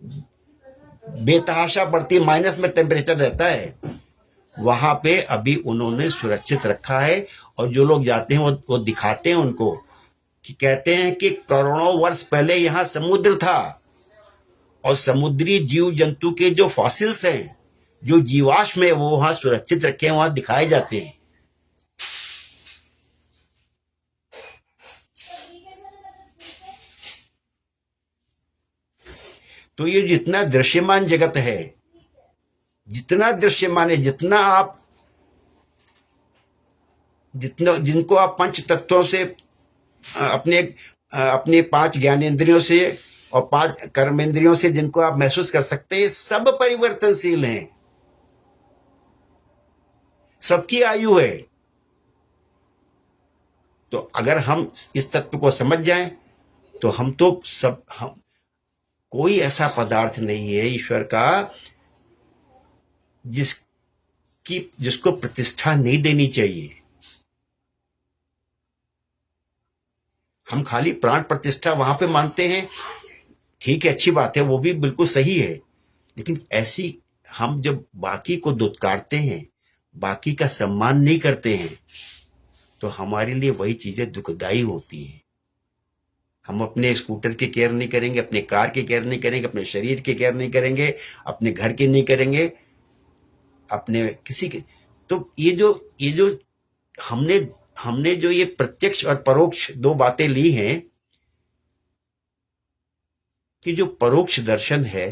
बेतहाशा पड़ती, माइनस में टेम्परेचर रहता है, वहां पे अभी उन्होंने सुरक्षित रखा है। और जो लोग जाते हैं वो दिखाते हैं उनको, कि कहते हैं कि करोड़ों वर्ष पहले यहां समुद्र था, और समुद्री जीव जंतु के जो फॉसिल्स हैं, जो जीवाश्म है, वो वहां सुरक्षित रखे हैं, वहां दिखाए जाते हैं। तो ये जितना दृश्यमान जगत है, जितना दृश्यमान है, जितना आप, जितना जिनको आप पंच तत्वों से अपने अपने पांच ज्ञानेंद्रियों से और पांच कर्मेंद्रियों से जिनको आप महसूस कर सकते हैं, सब परिवर्तनशील हैं, सबकी आयु है। तो अगर हम इस तत्व को समझ जाएं, तो हम तो सब, हम, कोई ऐसा पदार्थ नहीं है ईश्वर का जिसको प्रतिष्ठा नहीं देनी चाहिए। हम खाली प्राण प्रतिष्ठा वहां पे मानते हैं, ठीक है, अच्छी बात है, वो भी बिल्कुल सही है, लेकिन ऐसी हम जब बाकी को दुत्कारते हैं, बाकी का सम्मान नहीं करते हैं, तो हमारे लिए वही चीजें दुखदाई होती हैं। हम अपने स्कूटर की केयर नहीं करेंगे, अपने कार की केयर नहीं करेंगे, अपने शरीर की केयर नहीं करेंगे, अपने घर की नहीं करेंगे, अपने किसी के। तो ये जो हमने हमने जो ये प्रत्यक्ष और परोक्ष दो बातें ली हैं, कि जो परोक्ष दर्शन है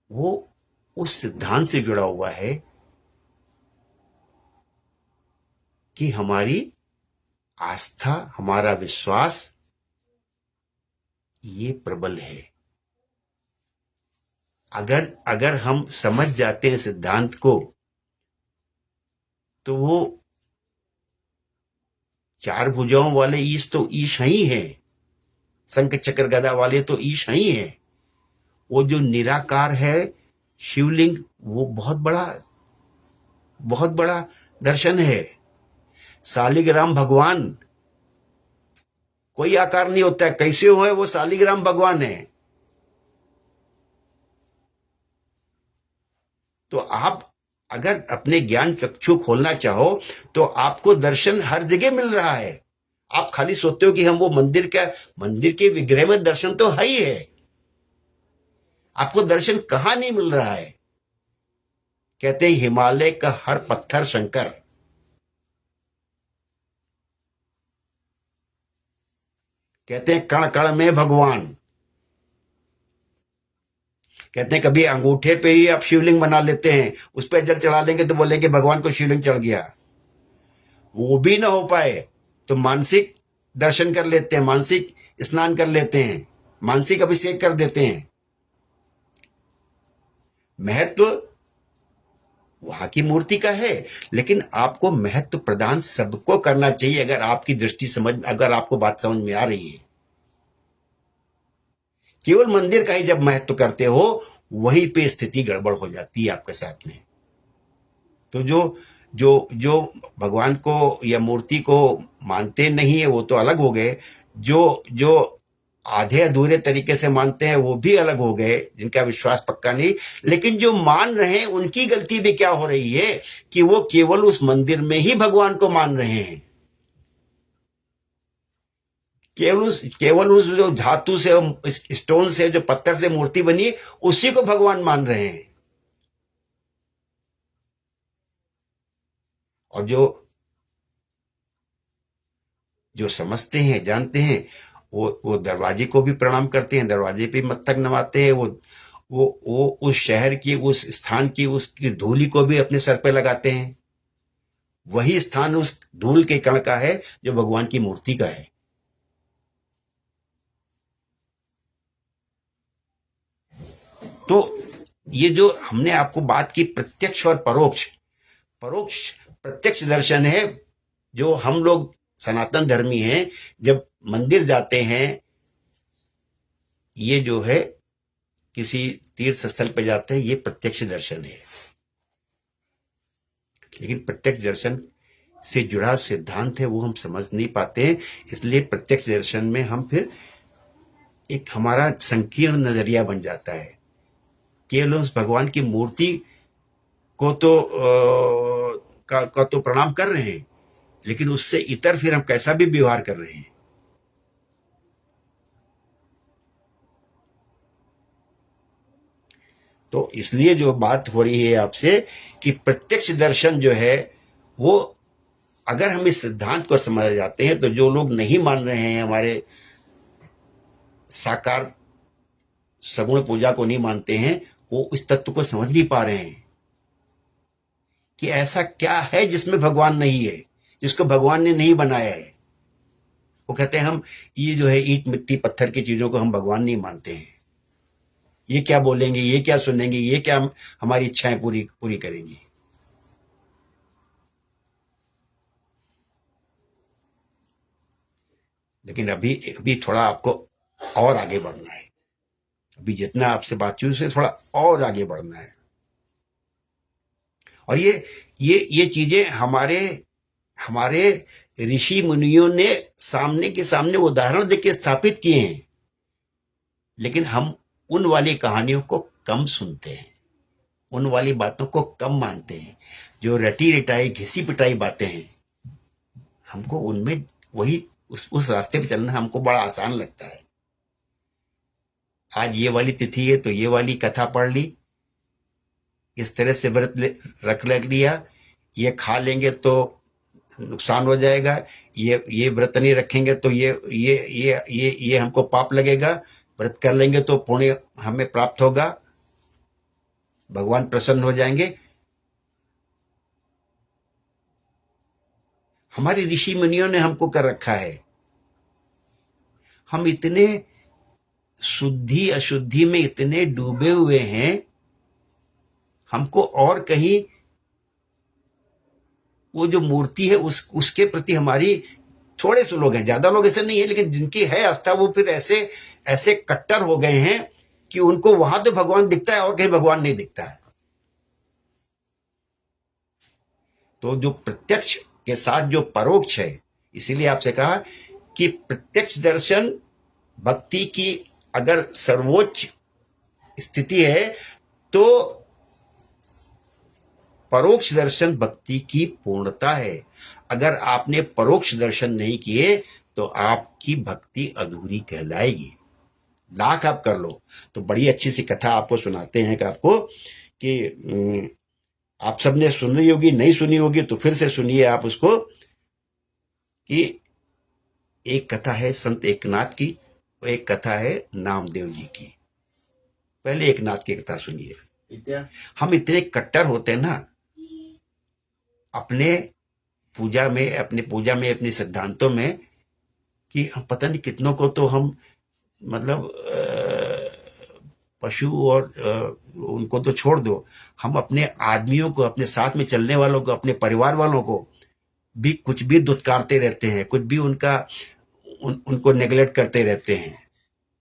वो उस सिद्धांत से जुड़ा हुआ है कि हमारी आस्था, हमारा विश्वास ये प्रबल है। अगर अगर हम समझ जाते हैं सिद्धांत को, तो वो चार भुजाओं वाले ईश तो ईश ही हैं, शंख चक्र गदा वाले तो ईश ही हैं। वो जो निराकार है शिवलिंग, वो बहुत बड़ा दर्शन है। शालिग्राम भगवान कोई आकार नहीं होता है, कैसे हो है वो शालिग्राम भगवान है। तो आप अगर अपने ज्ञान चक्षु खोलना चाहो, तो आपको दर्शन हर जगह मिल रहा है। आप खाली सोचते हो कि हम वो मंदिर के विग्रह में दर्शन तो है ही है, आपको दर्शन कहां नहीं मिल रहा है। कहते हैं हिमालय का हर पत्थर शंकर, कहते हैं कण कण में भगवान। कहते हैं कभी अंगूठे पे ही आप शिवलिंग बना लेते हैं, उस पर जल चढ़ा लेंगे तो बोलेंगे भगवान को शिवलिंग चढ़ गया। वो भी ना हो पाए तो मानसिक दर्शन कर लेते हैं, मानसिक स्नान कर लेते हैं, मानसिक अभिषेक कर देते हैं। महत्व वहां की मूर्ति का है, लेकिन आपको महत्व प्रदान सबको करना चाहिए, अगर आपकी दृष्टि अगर आपको बात समझ में आ रही है। केवल मंदिर का ही जब महत्व करते हो, वहीं पे स्थिति गड़बड़ हो जाती है आपके साथ में। तो जो जो जो भगवान को या मूर्ति को मानते नहीं है वो तो अलग हो गए, जो जो आधे अधूरे तरीके से मानते हैं वो भी अलग हो गए, जिनका विश्वास पक्का नहीं। लेकिन जो मान रहे हैं उनकी गलती भी क्या हो रही है, कि वो केवल उस मंदिर में ही भगवान को मान रहे हैं, केवल उस जो धातु से, स्टोन से, जो पत्थर से मूर्ति बनी, उसी को भगवान मान रहे हैं। और जो समझते हैं, जानते हैं, वो दरवाजे को भी प्रणाम करते हैं, दरवाजे पे मस्तक नवाते हैं, वो उस शहर की, उस स्थान की, उसकी धूली को भी अपने सर पे लगाते हैं। वही स्थान उस धूल के कण का है जो भगवान की मूर्ति का है। तो ये जो हमने आपको बात की, प्रत्यक्ष और परोक्ष, परोक्ष प्रत्यक्ष दर्शन है, जो हम लोग सनातन धर्मी हैं, जब मंदिर जाते हैं, ये जो है किसी तीर्थ स्थल पे जाते हैं, ये प्रत्यक्ष दर्शन है। लेकिन प्रत्यक्ष दर्शन से जुड़ा सिद्धांत है वो हम समझ नहीं पाते हैं, इसलिए प्रत्यक्ष दर्शन में हम फिर एक हमारा संकीर्ण नजरिया बन जाता है। केवल उस भगवान की मूर्ति को तो का तो प्रणाम कर रहे हैं, लेकिन उससे इतर फिर हम कैसा भी व्यवहार कर रहे हैं। तो इसलिए जो बात हो रही है आपसे कि प्रत्यक्ष दर्शन जो है वो, अगर हम इस सिद्धांत को समझ जाते हैं, तो जो लोग नहीं मान रहे हैं, हमारे साकार सगुण पूजा को नहीं मानते हैं, वो इस तत्व को समझ नहीं पा रहे हैं कि ऐसा क्या है जिसमें भगवान नहीं है, जिसको भगवान ने नहीं बनाया है। वो कहते हैं हम ये जो है ईंट मिट्टी पत्थर की चीजों को हम भगवान नहीं मानते हैं, ये क्या बोलेंगे, ये क्या सुनेंगे, ये क्या हमारी इच्छाएं पूरी पूरी करेंगी। लेकिन अभी अभी थोड़ा आपको और आगे बढ़ना है। अभी जितना आपसे बातचीत से थोड़ा और आगे बढ़ना है। और ये चीजें हमारे हमारे ऋषि मुनियों ने सामने के सामने उदाहरण देके स्थापित किए हैं, लेकिन हम उन वाली कहानियों को कम सुनते हैं, उन वाली बातों को कम मानते हैं। जो रटी रिटाई घिसी पिटाई बातें हैं, हमको उनमें वही उस रास्ते पे चलना हमको बड़ा आसान लगता है। आज ये वाली तिथि है तो ये वाली कथा पढ़ ली, इस तरह से व्रत रख लिया, ये खा लेंगे तो नुकसान हो जाएगा, ये व्रत नहीं रखेंगे तो ये हमको पाप लगेगा, व्रत कर लेंगे तो पुण्य हमें प्राप्त होगा, भगवान प्रसन्न हो जाएंगे। हमारे ऋषि मुनियों ने हमको कर रखा है। हम इतने शुद्धि अशुद्धि में इतने डूबे हुए हैं, हमको और कहीं वो जो मूर्ति है उसके प्रति हमारी, थोड़े से लोग हैं, ज्यादा लोग ऐसे नहीं है, लेकिन जिनकी है आस्था वो फिर ऐसे ऐसे कट्टर हो गए हैं कि उनको वहां तो भगवान दिखता है और कहीं भगवान नहीं दिखता है। तो जो प्रत्यक्ष के साथ जो परोक्ष है, इसीलिए आपसे कहा कि प्रत्यक्ष दर्शन भक्ति की अगर सर्वोच्च स्थिति है, तो परोक्ष दर्शन भक्ति की पूर्णता है। अगर आपने परोक्ष दर्शन नहीं किए तो आपकी भक्ति अधूरी कहलाएगी। लाख आप कर लो। तो बड़ी अच्छी सी कथा आपको सुनाते हैं कि आपको कि आप सबने सुनी होगी, नहीं सुनी होगी तो फिर से सुनिए आप उसको। कि एक कथा है संत एकनाथ की, एक कथा है नामदेव जी की। पहले एकनाथ की कथा सुनिए। हम इतने कट्टर होते हैं ना अपने पूजा में, अपने सिद्धांतों में, कि हम पता नहीं कितनों को तो हम मतलब पशु और उनको तो छोड़ दो, हम अपने आदमियों को, अपने साथ में चलने वालों को, अपने परिवार वालों को भी कुछ भी दुत्कारते रहते हैं, कुछ भी उनको नेगलेक्ट करते रहते हैं।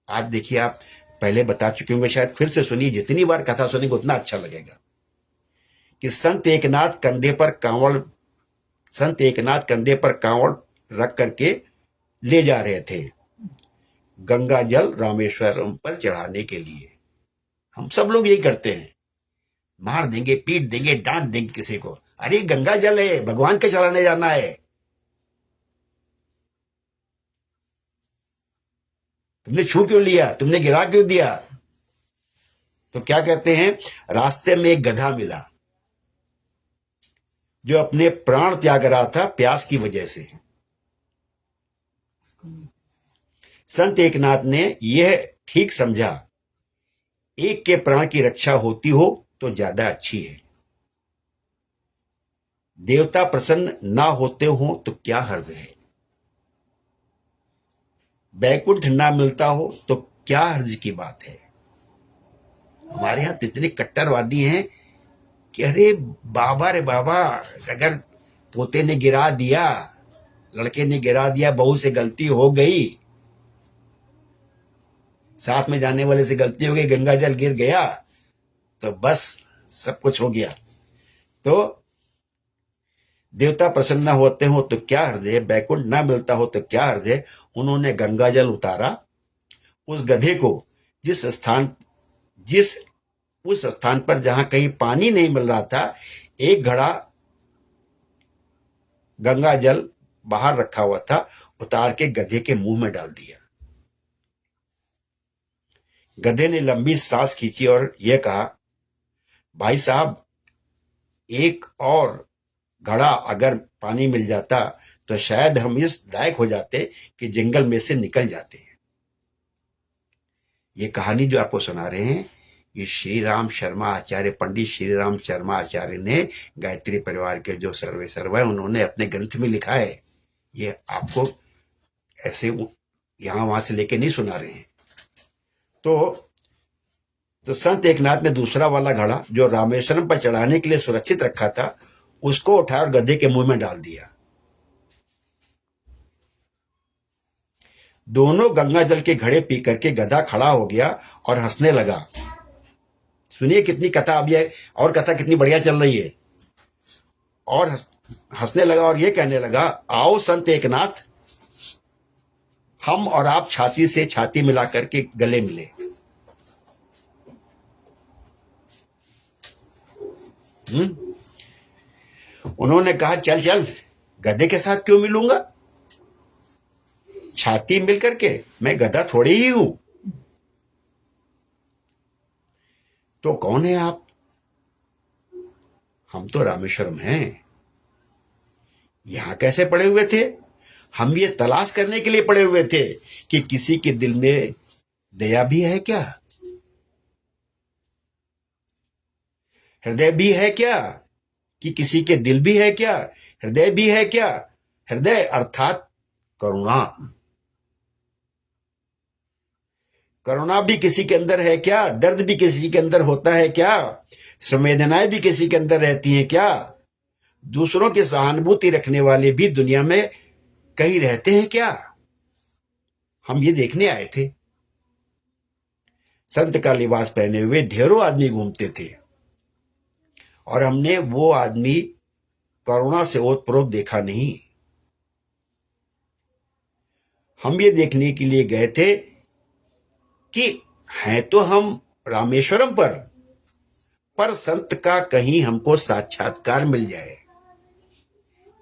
आज देखिए, आप पहले बता चुके होंगे, शायद फिर से सुनिए, जितनी बार कथा सुनेंगे उतना अच्छा लगेगा। कि संत एकनाथ कंधे पर कांवड़ रख करके ले जा रहे थे गंगा जल रामेश्वरम पर चढ़ाने के लिए। हम सब लोग यही करते हैं, मार देंगे, पीट देंगे, डांट देंगे किसी को, अरे गंगा जल है, भगवान के चढ़ाने जाना है, तुमने छू क्यों लिया, तुमने गिरा क्यों दिया। तो क्या कहते हैं, रास्ते में एक गधा मिला जो अपने प्राण त्याग रहा था प्यास की वजह से। संत एकनाथ ने यह ठीक समझा, एक के प्राण की रक्षा होती हो तो ज्यादा अच्छी है। देवता प्रसन्न ना होते हो तो क्या हर्ज है, बैकुंठ ना मिलता हो तो क्या हर्ज की बात है। हमारे यहां इतने कट्टरवादी हैं कि अरे बाबा रे बाबा, अगर पोते ने गिरा दिया, लड़के ने गिरा दिया, बहू से गलती हो गई, साथ में जाने वाले से गलती हो गई, गंगा जल गिर गया तो बस सब कुछ हो गया। तो देवता प्रसन्न होते हो तो क्या हर्ज है, बैकुंठ ना मिलता हो तो क्या हर्ज है। उन्होंने गंगा जल उतारा, उस गधे को जिस उस स्थान पर जहां कहीं पानी नहीं मिल रहा था, एक घड़ा गंगा जल बाहर रखा हुआ था, उतार के गधे के मुंह में डाल दिया। गधे ने लंबी सांस खींची और यह कहा, भाई साहब, एक और घड़ा अगर पानी मिल जाता तो शायद हम इस लायक हो जाते कि जंगल में से निकल जाते। ये कहानी जो आपको सुना रहे हैं, ये श्री राम शर्मा आचार्य, पंडित श्री राम शर्मा आचार्य ने गायत्री परिवार के जो सर्वे सर्वा है, उन्होंने अपने ग्रंथ में लिखा है। ये आपको ऐसे यहां वहां से लेके नहीं सुना रहे हैं। तो संत एकनाथ ने दूसरा वाला घड़ा जो रामेश्वरम पर चढ़ाने के लिए सुरक्षित रखा था, उसको उठाया और गधे के मुंह में डाल दिया। दोनों गंगा जल के घड़े पी करके गधा खड़ा हो गया और हंसने लगा। सुनिए कितनी कथा अभी है, और कथा कितनी बढ़िया चल रही है। और हंसने लगा और ये कहने लगा, आओ संत एकनाथ, हम और आप छाती से छाती मिला करके गले मिले। उन्होंने कहा, चल चल, गधे के साथ क्यों मिलूंगा, छाती मिल करके, मैं गधा थोड़ी ही हूं। तो कौन है आप? हम तो रामेश्वरम हैं। यहां कैसे पड़े हुए थे? हम ये तलाश करने के लिए पड़े हुए थे कि किसी के दिल में दया भी है क्या, हृदय भी है क्या, कि किसी के दिल भी है क्या, हृदय भी है क्या। हृदय अर्थात करुणा। करुणा भी किसी के अंदर है क्या? दर्द भी किसी के अंदर होता है क्या? संवेदनाएं भी किसी के अंदर रहती हैं क्या? दूसरों की सहानुभूति रखने वाले भी दुनिया में कहीं रहते हैं क्या? हम ये देखने आए थे। संत का लिबास पहने हुए ढेरों आदमी घूमते थे और हमने वो आदमी करुणा से ओतप्रोत देखा नहीं। हम ये देखने के लिए गए थे कि हैं तो हम रामेश्वरम पर संत का कहीं हमको साक्षात्कार मिल जाए।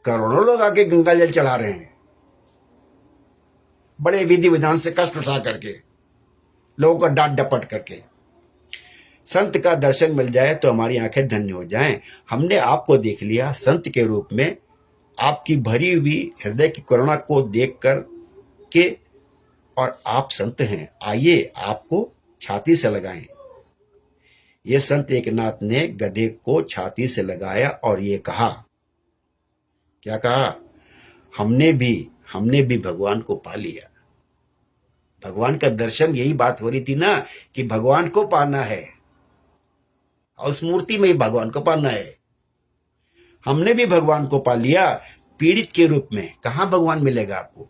करोड़ों लोग आके गंगा जल चढ़ा रहे हैं, बड़े विधि विधान से कष्ट उठा करके, लोगों का डांट डपट करके। संत का दर्शन मिल जाए तो हमारी आंखें धन्य हो जाएं। हमने आपको देख लिया संत के रूप में, आपकी भरी हुई हृदय की करुणा को देख कर के, और आप संत हैं, आइए आपको छाती से लगाएं। ये संत एकनाथ ने गधे को छाती से लगाया और ये कहा, क्या कहा? हमने भी भगवान को पा लिया। भगवान का दर्शन, यही बात हो रही थी ना कि भगवान को पाना है और उस मूर्ति में ही भगवान को पाना है। हमने भी भगवान को पा लिया पीड़ित के रूप में। कहां भगवान मिलेगा आपको?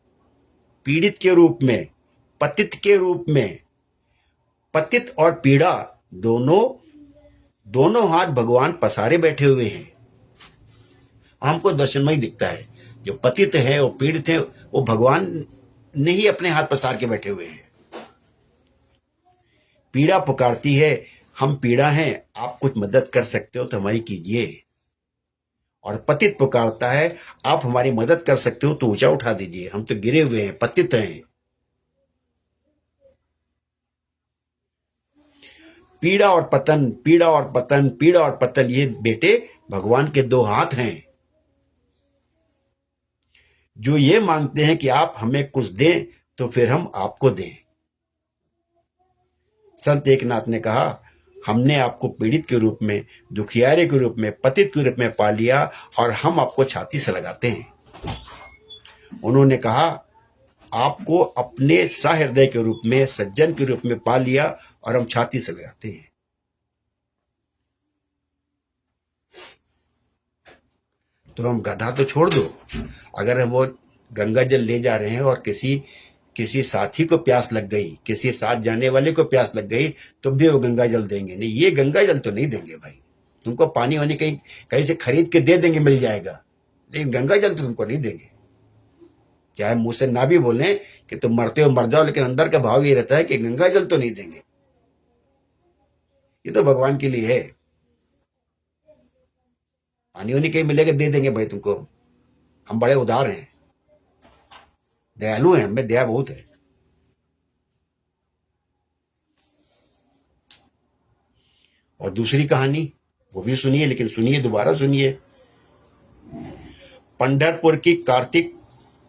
पीड़ित के रूप में, पतित के रूप में। पतित और पीड़ा दोनों हाथ भगवान पसारे बैठे हुए हैं। हमको दर्शन में ही दिखता है जो पतित है, वो पीड़ित है, वो भगवान ने ही अपने हाथ पसार के बैठे हुए हैं। पीड़ा पुकारती है, हम पीड़ा हैं, आप कुछ मदद कर सकते हो तो हमारी कीजिए। और पतित पुकारता है, आप हमारी मदद कर सकते हो तो ऊंचा उठा दीजिए, हम तो गिरे हुए हैं, पतित हैं। पीड़ा और पतन, पीड़ा और पतन, पीड़ा और पतन, ये बेटे भगवान के दो हाथ हैं जो ये मांगते हैं कि आप हमें कुछ दें तो फिर हम आपको दें। संत एकनाथ ने कहा, हमने आपको पीड़ित के रूप में, दुखियारे के रूप में, पतित के रूप में पा लिया और हम आपको छाती से लगाते हैं। उन्होंने कहा, आपको अपने सहृदय के रूप में, सज्जन के रूप में पा लिया और हम छाती से लगाते हैं। तो हम गधा तो छोड़ दो, अगर हम वो गंगा जल ले जा रहे हैं और किसी किसी साथी को प्यास लग गई, किसी साथ जाने वाले को प्यास लग गई, तो भी वो गंगा जल देंगे नहीं। ये गंगा जल तो नहीं देंगे भाई, तुमको पानी वानी कहीं कहीं से खरीद के दे देंगे, मिल जाएगा, लेकिन गंगा जल तो तुमको नहीं देंगे। चाहे मुंह से ना भी बोलें कि तुम मरते हो मर जाओ, लेकिन अंदर का भाव ये रहता है कि गंगा जल तो नहीं देंगे, ये तो भगवान के लिए है। पानी वानी कहीं मिलेगा दे देंगे भाई तुमको, हम बड़े उदार हैं, दयालु हैं, हमें दया बहुत है। और दूसरी कहानी वो भी सुनिए, लेकिन सुनिए दोबारा सुनिए। पंढरपुर की कार्तिक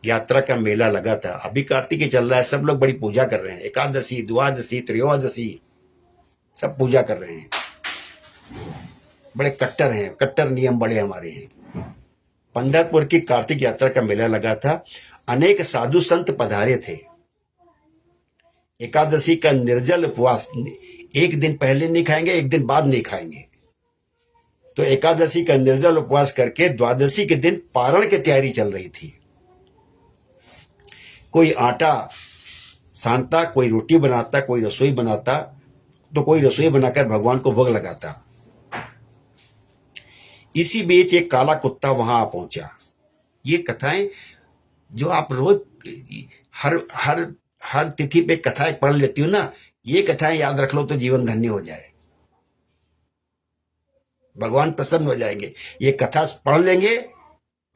यात्रा का मेला लगा था। अभी कार्तिक ही चल रहा है, सब लोग बड़ी पूजा कर रहे हैं, एकादशी, द्वादशी, त्रयोदशी, सब पूजा कर रहे हैं, बड़े कट्टर हैं, कट्टर नियम बड़े हमारे हैं। पंढरपुर की कार्तिक यात्रा का मेला लगा था, अनेक साधु संत पधारे थे। एकादशी का निर्जल उपवास, एक दिन पहले नहीं खाएंगे, एक दिन बाद नहीं खाएंगे। तो एकादशी का निर्जल उपवास करके द्वादशी के दिन पारण की तैयारी चल रही थी। कोई आटा सानता, कोई रोटी बनाता, कोई रसोई बनाता, तो कोई रसोई बनाकर भगवान को भोग लगाता। इसी बीच एक काला कुत्ता वहां आ पहुंचा। ये कथाएं जो आप रोज हर हर हर तिथि पे कथाएं पढ़ लेती हो ना, ये कथाएं याद रख लो तो जीवन धन्य हो जाए, भगवान प्रसन्न हो जाएंगे। ये कथा पढ़ लेंगे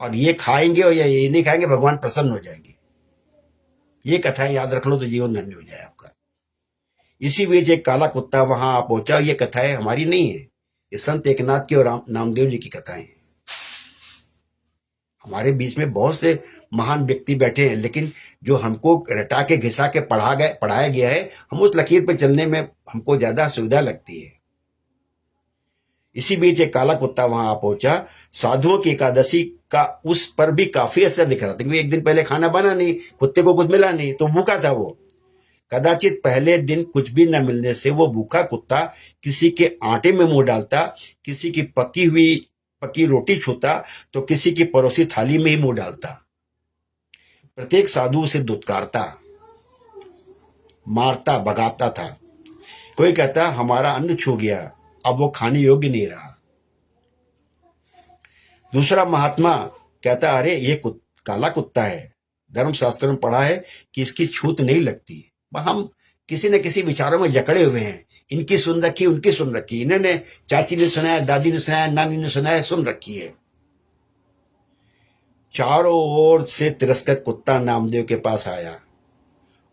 और ये खाएंगे और या ये नहीं खाएंगे, भगवान प्रसन्न हो जाएंगे। ये कथाएं याद रख लो तो जीवन धन्य हो जाए आपका। इसी बीच एक काला कुत्ता वहां आ पहुंचा। ये कथाएं हमारी नहीं है, ये संत एकनाथ की और नामदेव जी की कथाएं हैं। हमारे बीच में बहुत से महान व्यक्ति बैठे हैं, लेकिन जो हमको रटा के घिसा के पढ़ाया गया है, हम उस लकीर पर चलने में हमको ज्यादा सुविधा लगती है। इसी बीच एक काला कुत्ता वहां आ पहुंचा। साधुओं की एकादशी का उस पर भी काफी असर दिख रहा था, क्योंकि एक दिन पहले खाना बना नहीं, कुत्ते को कुछ मिला नहीं, तो भूखा था वो। कदाचित पहले दिन कुछ भी न मिलने से वो भूखा कुत्ता किसी के आटे में मुंह डालता, किसी की पकी रोटी छूता, तो किसी की परोसी थाली में ही मुंह डालता। प्रत्येक साधु उसे दुत्कारता, मारता, भगाता था। कोई कहता हमारा अन्न छू गया, अब वो खाने योग्य नहीं रहा। दूसरा महात्मा कहता अरे ये काला कुत्ता है, धर्मशास्त्र में पढ़ा है कि इसकी छूत नहीं लगती। हम किसी न किसी विचारों में जकड़े हुए हैं, इनकी सुन रखी, उनकी सुन रखी, इन्होंने चाची ने सुनाया, दादी ने सुनाया, नानी ने सुनाया, सुन रखी है। चारों ओर से तिरस्कृत कुत्ता नामदेव के पास आया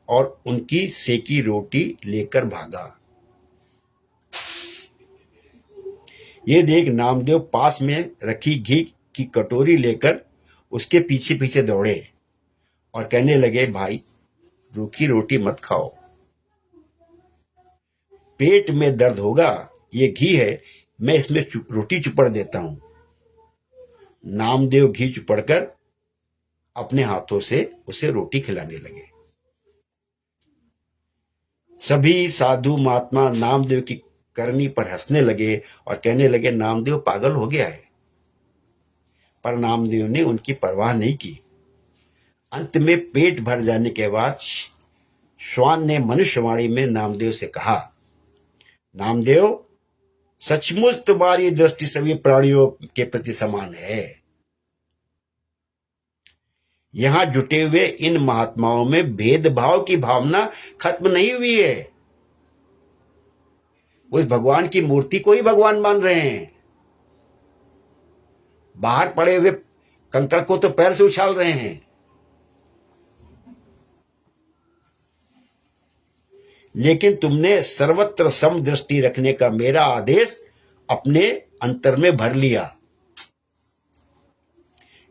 और उनकी सेकी रोटी लेकर भागा। ये देख नामदेव पास में रखी घी की कटोरी लेकर उसके पीछे पीछे दौड़े और कहने लगे भाई रूखी रोटी मत खाओ, पेट में दर्द होगा, ये घी है, मैं इसमें रोटी चुपड़ देता हूं। नामदेव घी चुपड़कर अपने हाथों से उसे रोटी खिलाने लगे। सभी साधु महात्मा नामदेव की करनी पर हंसने लगे और कहने लगे नामदेव पागल हो गया है। पर नामदेव ने उनकी परवाह नहीं की। अंत में पेट भर जाने के बाद श्वान ने मनुष्यवाणी में नामदेव से कहा, नामदेव सचमुच तुम्हारी दृष्टि सभी प्राणियों के प्रति समान है। यहां जुटे हुए इन महात्माओं में भेदभाव की भावना खत्म नहीं हुई है। उस भगवान की मूर्ति को ही भगवान मान रहे हैं, बाहर पड़े हुए कंकड़ को तो पैर से उछाल रहे हैं। लेकिन तुमने सर्वत्र समदृष्टि रखने का मेरा आदेश अपने अंतर में भर लिया।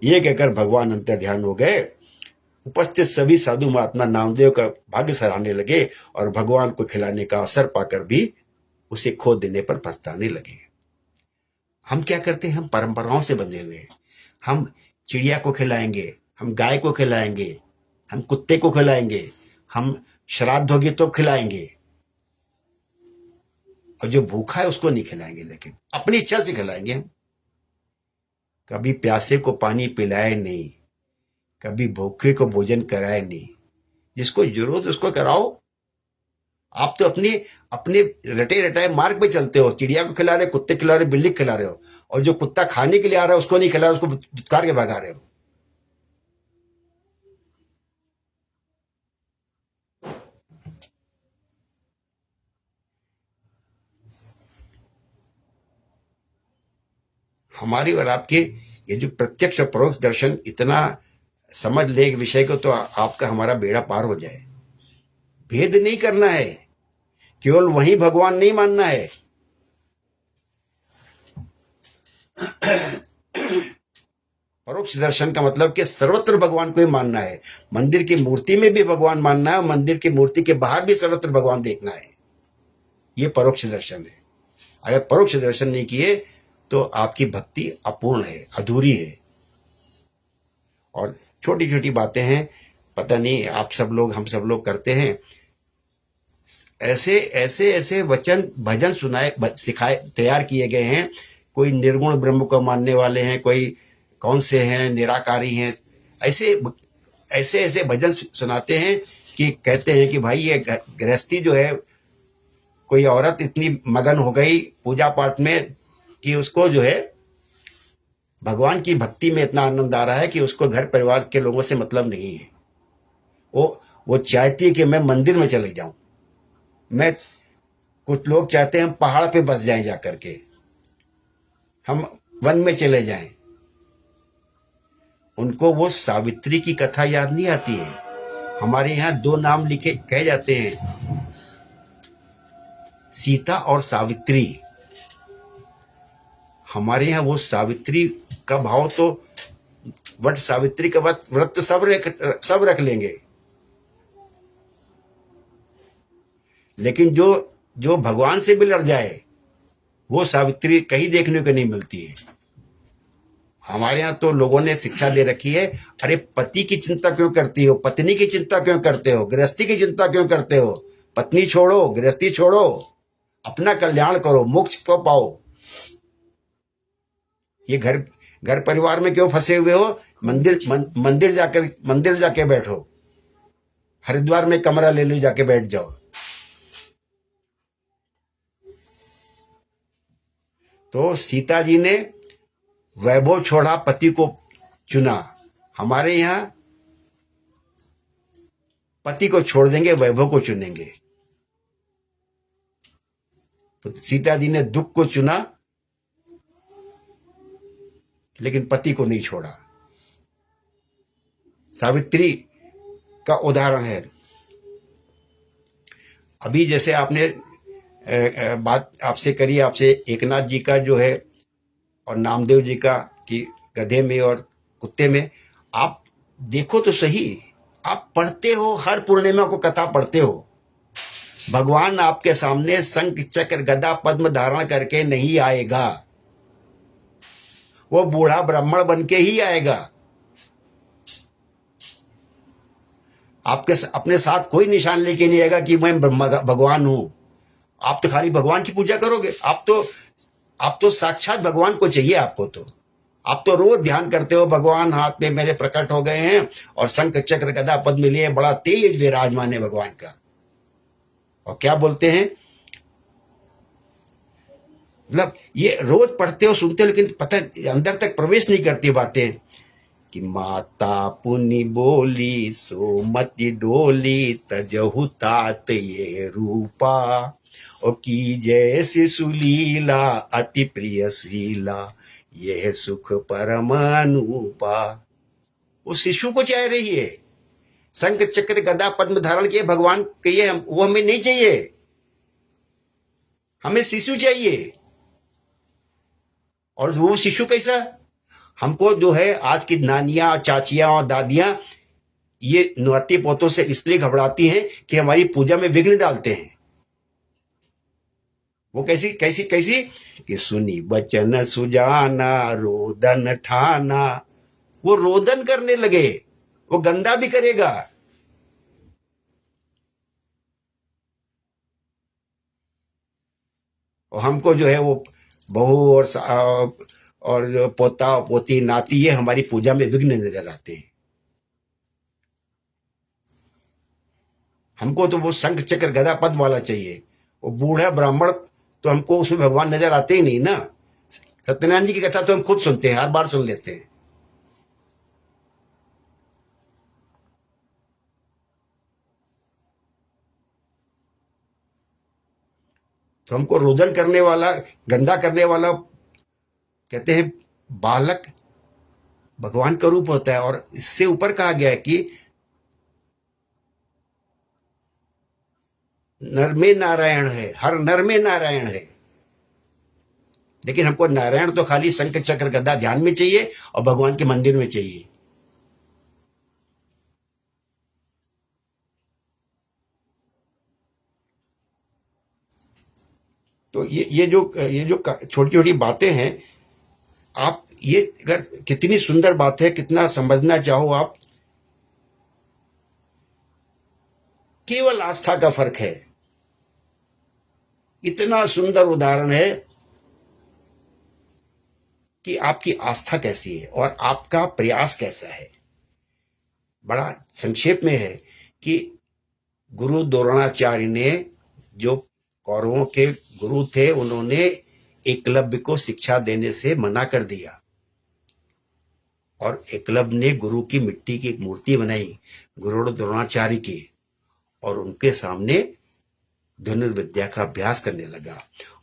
ये कहकर भगवान अंतर ध्यान हो गए। उपस्थित सभी साधु महात्मा नामदेव का भाग्य सराहने लगे और भगवान को खिलाने का अवसर पाकर भी उसे खो देने पर पछताने लगे। हम क्या करते हैं, हम परंपराओं से बंधे हुए हैं। हम चिड़िया को खिलाएंगे, हम गाय को खिलाएंगे, हम कुत्ते को खिलाएंगे, हम श्राद्ध होगी तो खिलाएंगे, और जो भूखा है उसको नहीं खिलाएंगे, लेकिन अपनी इच्छा से खिलाएंगे हम। कभी प्यासे को पानी पिलाए नहीं, कभी भूखे को भोजन कराए नहीं। जिसको जरूरत उसको कराओ। आप तो अपने अपने रटे रटाए मार्ग पे चलते हो, चिड़िया को खिला रहे हो, कुत्ते खिला रहे हो, बिल्ली को खिला रहे हो, और जो कुत्ता खाने के लिए आ रहा है उसको नहीं खिला रहे, उसको दुत्कार के भगा रहे हो। हमारी और आपके ये जो प्रत्यक्ष और परोक्ष दर्शन इतना समझ ले एक विषय को, तो आपका हमारा बेड़ा पार हो जाए। भेद नहीं करना है, केवल वही भगवान नहीं मानना है। परोक्ष दर्शन का मतलब कि सर्वत्र भगवान को ही मानना है। मंदिर की मूर्ति में भी भगवान मानना है, मंदिर की मूर्ति के बाहर भी सर्वत्र भगवान देखना है। ये परोक्ष दर्शन है। अगर परोक्ष दर्शन नहीं किए तो आपकी भक्ति अपूर्ण है, अधूरी है। और छोटी छोटी बातें हैं, पता नहीं आप सब लोग, हम सब लोग करते हैं ऐसे ऐसे ऐसे वचन भजन सुनाए सिखाए तैयार किए गए हैं। कोई निर्गुण ब्रह्म को मानने वाले हैं, कोई कौन से हैं निराकारी हैं, ऐसे ऐसे ऐसे भजन सुनाते हैं कि कहते हैं कि भाई ये गृहस्थी जो है, कोई औरत इतनी मगन हो गई पूजा पाठ में कि उसको जो है भगवान की भक्ति में इतना आनंद आ रहा है कि उसको घर परिवार के लोगों से मतलब नहीं है। वो चाहती है कि मैं मंदिर में चले जाऊं, मैं, कुछ लोग चाहते हैं हम पहाड़ पे बस जाएं, जाकर के हम वन में चले जाएं। उनको वो सावित्री की कथा याद नहीं आती है। हमारे यहाँ दो नाम लिखे कहे जाते हैं, सीता और सावित्री। हमारे यहाँ वो सावित्री का भाव तो वट सावित्री का व्रत तो सब रख लेंगे, लेकिन जो जो भगवान से भी लड़ जाए वो सावित्री कहीं देखने को नहीं मिलती है। हमारे यहाँ तो लोगों ने शिक्षा दे रखी है, अरे पति की चिंता क्यों करती हो, पत्नी की चिंता क्यों करते हो, गृहस्थी की चिंता क्यों करते हो, पत्नी छोड़ो, गृहस्थी छोड़ो, अपना कल्याण करो, मोक्ष को पाओ। ये घर घर परिवार में क्यों फंसे हुए हो? मंदिर जाके बैठो, हरिद्वार में कमरा ले लो, जाके बैठ जाओ। तो सीता जी ने वैभव छोड़ा, पति को चुना। हमारे यहाँ पति को छोड़ देंगे, वैभव को चुनेंगे। तो सीता जी ने दुख को चुना लेकिन पति को नहीं छोड़ा। सावित्री का उदाहरण है। अभी जैसे आपने बात आपसे करी, आपसे एकनाथ जी का जो है और नामदेव जी का, कि गधे में और कुत्ते में, आप देखो तो सही, आप पढ़ते हो, हर पूर्णिमा को कथा पढ़ते हो, भगवान आपके सामने शंख चक्र गदा पद्म धारण करके नहीं आएगा, वो बूढ़ा ब्राह्मण बन के ही आएगा। आपके अपने साथ कोई निशान लेके नहीं आएगा कि मैं भगवान हूं। आप तो खाली भगवान की पूजा करोगे, आप तो साक्षात भगवान को चाहिए आपको। तो आप तो रोज ध्यान करते हो, भगवान हाथ में मेरे प्रकट हो गए हैं और शंख चक्र गदा पद्म लिए, बड़ा तेज विराजमान है भगवान का। और क्या बोलते हैं, मतलब ये रोज पढ़ते हो, सुनते हो, लेकिन पता अंदर तक प्रवेश नहीं करती बातें। कि माता पुनि बोली सो मति डोली, तजहु तात ये रूपा, और की जैसे सुलीला अति प्रिय सुलीला, यह सुख परम अनुपा। वो शिशु को चाह रही है, शंख चक्र गदा पद्म धारण किए भगवान कहिए, वो हमें नहीं चाहिए, हमें शिशु चाहिए। और वो शिशु कैसा? हमको जो है आज की नानियां, चाचियां और दादियां ये नाती पोतों से इसलिए घबराती हैं कि हमारी पूजा में विघ्न डालते हैं। वो कैसी कैसी कैसी कि सुनी बचन सुजाना रोदन ठाना, वो रोदन करने लगे, वो गंदा भी करेगा। और हमको जो है वो बहू और पोता पोती नाती, ये हमारी पूजा में विघ्न नजर आते हैं। हमको तो वो शंख चक्र गदा पद्म वाला चाहिए। वो बूढ़ा ब्राह्मण तो हमको उसमें भगवान नजर आते ही नहीं ना। सत्यनारायण जी की कथा तो हम खुद सुनते हैं, हर बार सुन लेते हैं। तो हमको रोदन करने वाला, गंदा करने वाला, कहते हैं बालक भगवान का रूप होता है। और इससे ऊपर कहा गया है कि नर में नारायण है, हर नर में नारायण है। लेकिन हमको नारायण तो खाली शंख चक्र गदा ध्यान में चाहिए और भगवान के मंदिर में चाहिए। तो ये जो छोटी छोटी बातें हैं, आप ये अगर कितनी सुंदर बात है, कितना समझना चाहो आप, केवल आस्था का फर्क है। इतना सुंदर उदाहरण है कि आपकी आस्था कैसी है और आपका प्रयास कैसा है। बड़ा संक्षेप में है कि गुरु द्रोणाचार्य ने, जो कौरवों के गुरु थे, उन्होंने एकलव्य को शिक्षा देने से मना कर दिया और एकलव्य ने गुरु की मिट्टी की एक मूर्ति बनाई, गुरु द्रोणाचार्य की, और उनके सामने धनुर्विद्या का अभ्यास करने लगा।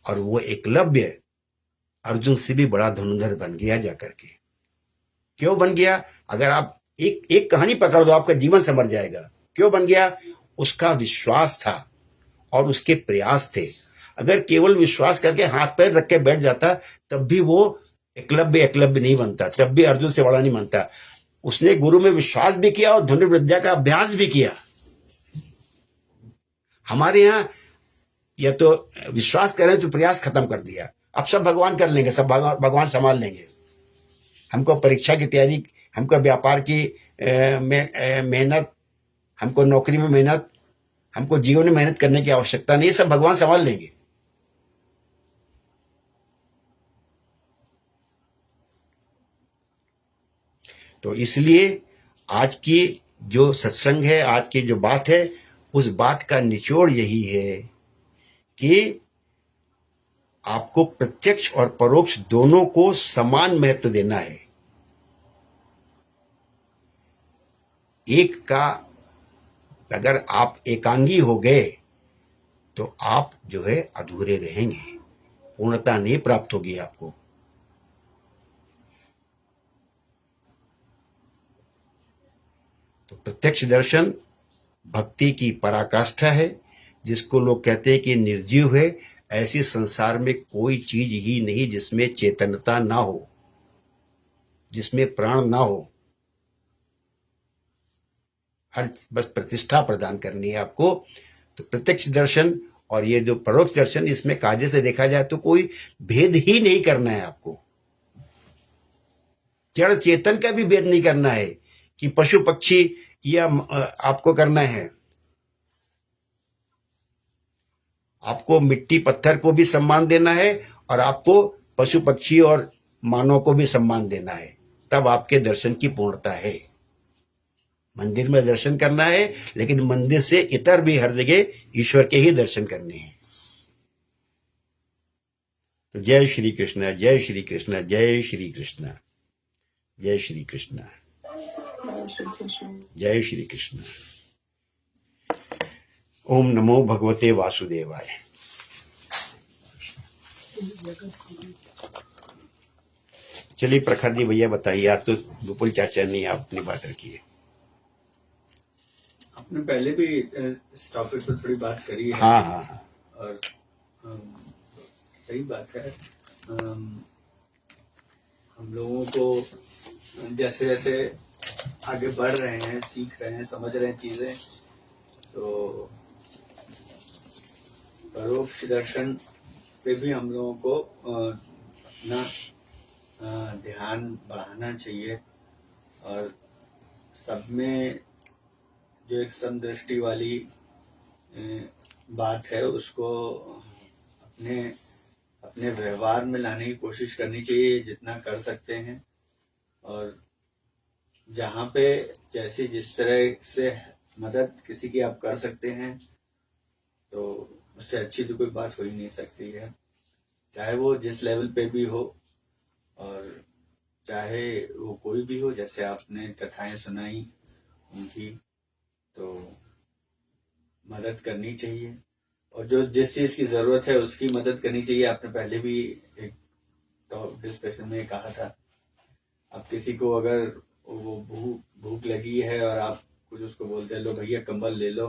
और वो एकलव्य अर्जुन से भी बड़ा धनुर्धर बन गया जाकर के। क्यों बन गया? अगर आप एक एक कहानी पकड़ दो, आपका जीवन संवर जाएगा। क्यों बन गया? उसका विश्वास था और उसके प्रयास थे। अगर केवल विश्वास करके हाथ पैर रख के बैठ जाता, तब भी वो एकलव्य नहीं बनता, तब भी अर्जुन से बड़ा नहीं बनता। उसने गुरु में विश्वास भी किया और धनुर्विद्या का अभ्यास भी किया। हमारे यहाँ या तो विश्वास करें तो प्रयास खत्म कर दिया, अब सब भगवान कर लेंगे, सब भगवान संभाल लेंगे। हमको परीक्षा की तैयारी, हमको व्यापार की मेहनत, हमको नौकरी में मेहनत, हमको जीवन में मेहनत करने की आवश्यकता नहीं, सब भगवान संभाल लेंगे। तो इसलिए आज की जो सत्संग है, आज की जो बात है, उस बात का निचोड़ यही है कि आपको प्रत्यक्ष और परोक्ष दोनों को समान महत्व देना है। एक का अगर आप एकांगी हो गए तो आप जो है अधूरे रहेंगे, पूर्णता नहीं प्राप्त होगी आपको। तो प्रत्यक्ष दर्शन भक्ति की पराकाष्ठा है, जिसको लोग कहते हैं कि निर्जीव है। ऐसे संसार में कोई चीज ही नहीं जिसमें चेतनता ना हो, जिसमें प्राण ना हो। हर बस प्रतिष्ठा प्रदान करनी है आपको। तो प्रत्यक्ष दर्शन और ये जो परोक्ष दर्शन, इसमें कायदे से देखा जाए तो कोई भेद ही नहीं करना है आपको। जड़ चेतन का भी भेद नहीं करना है कि पशु पक्षी या आपको करना है। आपको मिट्टी पत्थर को भी सम्मान देना है और आपको पशु पक्षी और मानव को भी सम्मान देना है, तब आपके दर्शन की पूर्णता है। मंदिर में दर्शन करना है, लेकिन मंदिर से इतर भी हर जगह ईश्वर के ही दर्शन करने हैं। तो जय श्री कृष्ण, जय श्री कृष्ण, जय श्री कृष्ण, जय श्री कृष्ण, जय श्री कृष्ण। ओम नमो भगवते वासुदेवाय। चलिए प्रखर जी भैया बताइए, आप तो विपुल चाचा ने आप अपनी बात रखी है। आपने पहले भी इस टॉपिक पर थोड़ी बात करी है। हाँ हाँ हाँ। और सही बात है। हम लोगों को जैसे जैसे आगे बढ़ रहे हैं, सीख रहे हैं, समझ रहे हैं चीजें, तो परोक्ष दर्शन पे भी हम लोगों को अपना ध्यान बढ़ाना चाहिए। और सब में जो एक समदृष्टि वाली बात है, उसको अपने व्यवहार में लाने की कोशिश करनी चाहिए जितना कर सकते हैं। और जहाँ पे जैसे जिस तरह से मदद किसी की आप कर सकते हैं तो उससे अच्छी तो कोई बात हो ही नहीं सकती है, चाहे वो जिस लेवल पे भी हो और चाहे वो कोई भी हो। जैसे आपने कथाएं सुनाई उनकी, तो मदद करनी चाहिए और जो जिस चीज़ की ज़रूरत है उसकी मदद करनी चाहिए। आपने पहले भी एक डिस्कशन में कहा था, आप किसी को अगर वो भूख लगी है और आप कुछ उसको बोलते हैं लो भैया कंबल ले लो,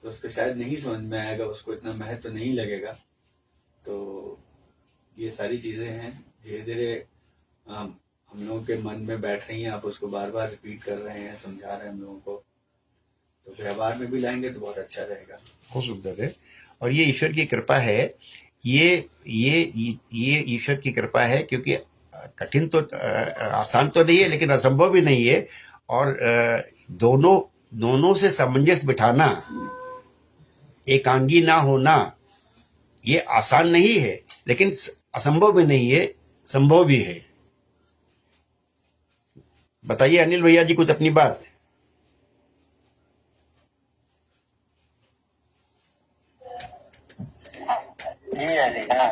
तो उसको शायद नहीं समझ में आएगा, उसको इतना महत्व तो नहीं लगेगा। तो ये सारी चीज़ें हैं, धीरे धीरे हम लोगों के मन में बैठ रही हैं, आप उसको बार बार रिपीट कर रहे हैं, समझा रहे हैं हम लोगों को, तो व्यवहार में भी लाएंगे तो बहुत अच्छा रहेगा। बहुत सुंदर है। और ये ईश्वर की कृपा है, ये ईश्वर की कृपा है, क्योंकि कठिन तो आसान तो नहीं है लेकिन असंभव भी नहीं है। और दोनों से सामंजस्य बिठाना, एकांगी ना होना, ये आसान नहीं है लेकिन असंभव भी नहीं है, संभव भी है। बताइए अनिल भैया जी कुछ अपनी बात। जी राधिका।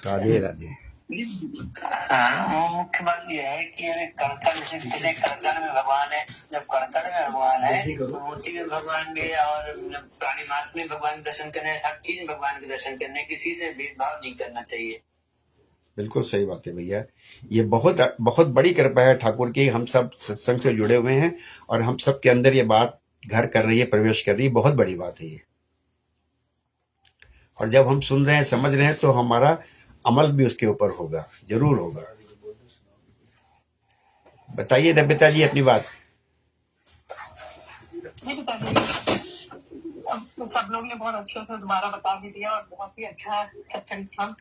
राधे राधे। हाँ, मुख्य बात यह है कि अभी कड़कड़ जैसे कड़कड़ में भगवान है, जब कड़कड़ में भगवान है तो मूर्ति में भगवान भी है, और प्राणी मात्र में भगवान के दर्शन करने, हर चीज में भगवान के दर्शन करने, किसी से भेदभाव नहीं करना चाहिए। बिल्कुल सही बात है भैया, ये बहुत बहुत बड़ी कृपा है ठाकुर की। हम सब सत्संग से जुड़े हुए हैं और हम सब के अंदर ये बात घर कर रही है, प्रवेश कर रही है, बहुत बड़ी बात है ये। और जब हम सुन रहे हैं, समझ रहे हैं, तो हमारा अमल भी उसके ऊपर होगा, जरूर होगा। बताइए नमिता जी अपनी बात। जी बताइए। अब तो सब लोग ने बहुत अच्छे से दोबारा बता भी दिया और बहुत ही अच्छा सत्संग था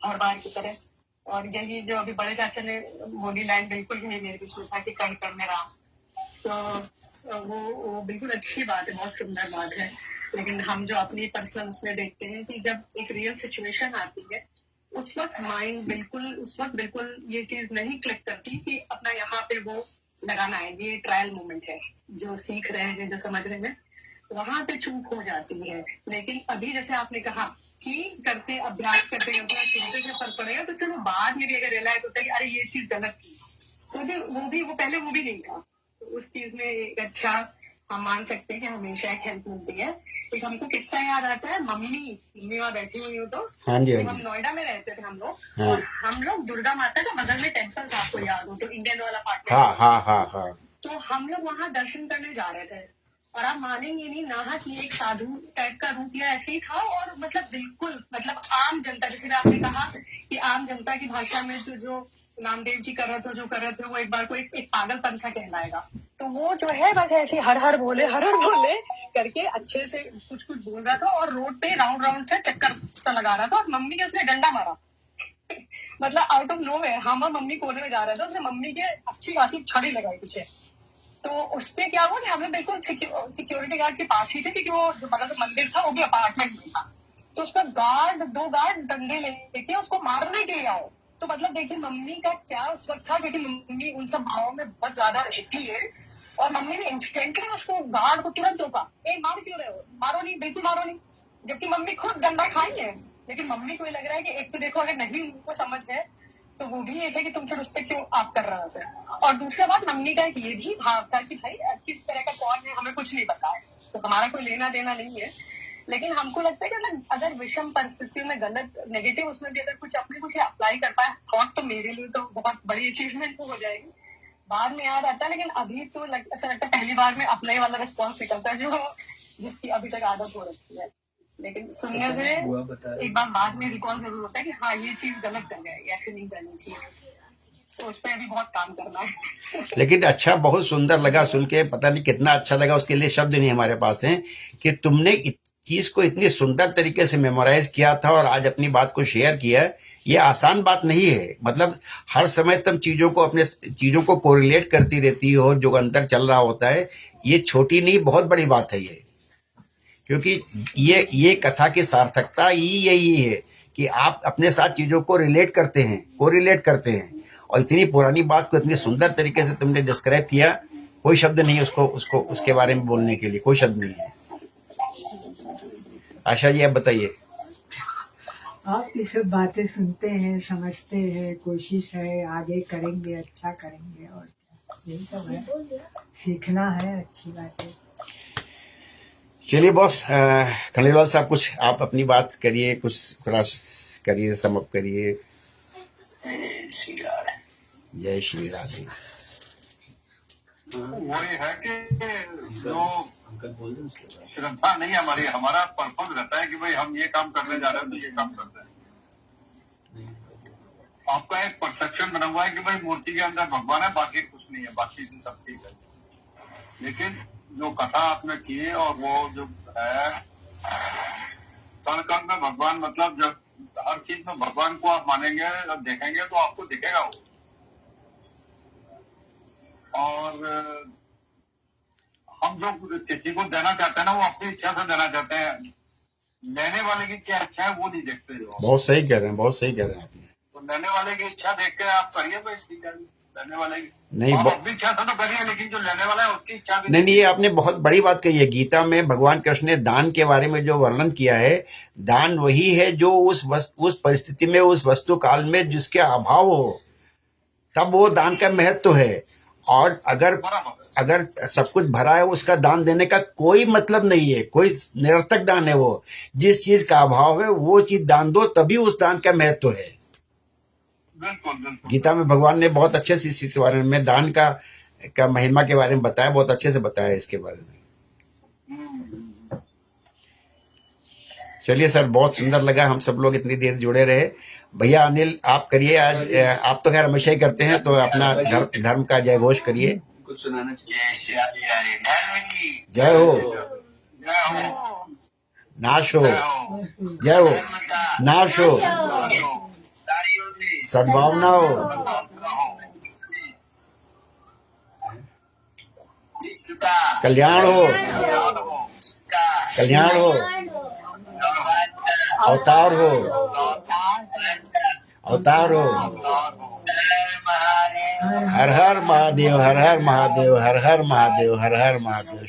हर बार की तरह। और यही जो अभी बड़े चाचा ने बोली लाइन, बिल्कुल यही मेरे बीच में था कि कहीं करने रहा, तो वो बिल्कुल अच्छी बात है, बहुत सुंदर बात है। लेकिन हम जो अपनी पर्सनल उसमें देखते हैं कि जब एक रियल सिचुएशन आती है उस वक्त माइंड बिल्कुल ये चीज नहीं क्लिक करती कि अपना यहाँ पे वो लगाना है। ये ट्रायल मोमेंट है, जो सीख रहे हैं, जो समझ रहे हैं, वहां पे चूक हो जाती है। लेकिन अभी जैसे आपने कहा कि करते अभ्यास करते करते सुनते से फर्क पड़ेगा, तो चलो बाद में भी अगर रियलाइज होता है कि अरे ये चीज गलत थी, तो वो पहले वो भी नहीं था, तो उस चीज में एक अच्छा हम मान सकते हैं कि हमेशा एक हेल्प मिलती है। एक हमको किस्सा याद आता है, मम्मी वहाँ बैठी हुई हो तो हाँ जी, हाँ हम जी। नोएडा में रहते थे हम लोग, हाँ। और हम लोग दुर्गा माता का बगल में टेम्पल था, आपको याद हो तो, इंडियन वाला पार्ट। हाँ हाँ हाँ हाँ। तो हम लोग वहाँ दर्शन करने जा रहे थे, और आप मानेंगे नहीं, नाहक ये एक साधु टाइप का रूप लिया ऐसे ही था, और मतलब बिल्कुल मतलब आम जनता, जैसे आपने कहा कि आम जनता की भाषा में तो जो नामदेव जी कर रहे थे, जो कर रहे थे, वो एक बार को एक पागलपन सा कहलाएगा। तो वो जो है बस ऐसे हर हर बोले करके अच्छे से कुछ बोल रहा था, और रोड पे राउंड से चक्कर सा लगा रहा था, और मम्मी ने उसने डंडा मारा। मतलब आउट ऑफ नो वे, हम और मम्मी कोने में जा रहे थे, उसने मम्मी के अच्छी खासी छड़ी लगाई पीछे। तो उस पे क्या हुआ कि हमें बिल्कुल सिक्योरिटी गार्ड के पास ही थे, क्योंकि वो जो मतलब मंदिर था वो भी अपार्टमेंट में था। तो उसका दो गार्ड डंडे लेके उसको मारने के लिए आए। तो मतलब देखिए मम्मी का क्या उस वक्त था, क्योंकि मम्मी उन सब भावों में बहुत ज्यादा रहती है, और मम्मी ने इंस्टेंटली उसको गार्ड को तुरंत रोका, मार क्यों रहे हो, मारो नहीं, बिल्कुल मारो नहीं। जबकि मम्मी खुद डंडा खाई है, लेकिन मम्मी को ये लग रहा है कि एक तो देखो अगर नहीं उनको समझ है तो वो भी एक है कि तुम फिर उस पर क्यों आप कर रहे हो। और दूसरा बात, मम्मी का एक ये भी भाव था कि भाई किस तरह का कौन है हमें कुछ नहीं पता है, तो हमारा कोई लेना देना नहीं है। लेकिन हमको लगता है कि अगर विषम परिस्थितियों में गलत नेगेटिव उसमें भी अगर कुछ अप्लाई कर पाए थॉट, तो मेरे लिए तो बहुत बड़ी अचीवमेंट हो जाएगी। बाद में याद आता है, लेकिन अभी तो ऐसा लगता है पहली बार में अपना ही वाला रिस्पॉन्स निकलता है, जो जिसकी अभी तक आदत हो रखी है। लेकिन सुनने से एक बार बाद में रिकॉल जरूर होता है कि हाँ ये चीज गलत कर गया, ऐसे नहीं करनी चाहिए। तो उस पर भी बहुत काम करना है। लेकिन अच्छा, बहुत सुंदर लगा सुन के, पता नहीं कितना अच्छा लगा, उसके लिए शब्द नहीं हमारे पास हैं कि तुमने चीज को इतनी सुंदर तरीके से मेमोराइज किया था और आज अपनी बात को शेयर किया। ये आसान बात नहीं है, मतलब हर समय तुम अपने चीजों को कोरिलेट करती रहती हो, जो अंतर चल रहा होता है। ये छोटी नहीं, बहुत बड़ी बात है ये, क्योंकि ये कथा की सार्थकता ही यही है कि आप अपने साथ चीजों को रिलेट करते हैं, कोरिलेट करते हैं। और इतनी पुरानी बात को इतनी सुंदर तरीके से तुमने डिस्क्राइब किया, कोई शब्द नहीं है उसको उसको उसके बारे में बोलने के लिए, कोई शब्द नहीं है। आशा जी आप बताइए। आप ये सब बातें सुनते हैं, समझते हैं, कोशिश है आगे करेंगे, अच्छा करेंगे, और क्या, यही सब है, सीखना है, अच्छी बात है। चलिए बॉस, खंडेलवाल साहब कुछ आप अपनी बात करिए, कुछ थोड़ा करिए, समअप करिए। जय श्री राधे। वही है कि जो अंकल बोल दें उसके बाद। श्रद्धा नहीं हमारी, हमारा पर्पज रहता है कि भाई हम ये काम करने जा रहे हैं तो ये काम करते हैं। आपका एक परसेप्शन बना हुआ है कि भाई मूर्ति के अंदर भगवान है, बाकी कुछ नहीं है, बाकी सब ठीक है। लेकिन जो कथा आपने की है और वो जो है कण कण में भगवान, मतलब जब हर चीज में भगवान को आप मानेंगे और देखेंगे तो आपको दिखेगा वो। और हम जो किसी को देना चाहते हैं ना, वो अपनी इच्छा से देना चाहते हैं, लेने वाले की क्या इच्छा है वो नहीं देखते जो। बहुत सही कह रहे हैं, बहुत सही कह रहे हैं आपने। तो लेने वाले की इच्छा देख के आप करिए भाई, ठीक है। लेने वाले की नहीं, आप अपनी इच्छा से तो करिए, लेकिन जो लेने वाला है उसकी इच्छा भी नहीं नहीं, ये आपने बहुत बड़ी बात कही है। गीता में भगवान कृष्ण ने दान के बारे में जो वर्णन किया है, दान वही है जो उस परिस्थिति में, उस वस्तु काल में जिसके अभाव हो, तब वो दान का महत्व है। और अगर बराबर है। अगर सब कुछ भरा है, उसका दान देने का कोई मतलब नहीं है, कोई निरर्थक दान है वो। जिस चीज का अभाव है वो चीज दान दो, तभी उस दान का महत्व है। बिल्कुल बिल्कुल। गीता में भगवान ने बहुत अच्छे से इस चीज के बारे में, दान का महिमा के बारे में बताया, बहुत अच्छे से बताया इसके बारे में। चलिए सर, बहुत सुंदर लगा, हम सब लोग इतनी देर जुड़े रहे। भैया अनिल आप करिए आज, आप तो खैर हमेशा ही करते हैं, तो अपना धर्म का जय घोष करिए। कुछ सुनाना चाहिए। जय हो, जय हो, नाश हो, जय हो, जय हो, नाश हो, जय हो, सद्भावना हो, कल्याण हो, कल्याण हो, अवतार हो, अवतार हो। हर हर महादेव, हर हर महादेव, हर हर महादेव, हर हर महादेव।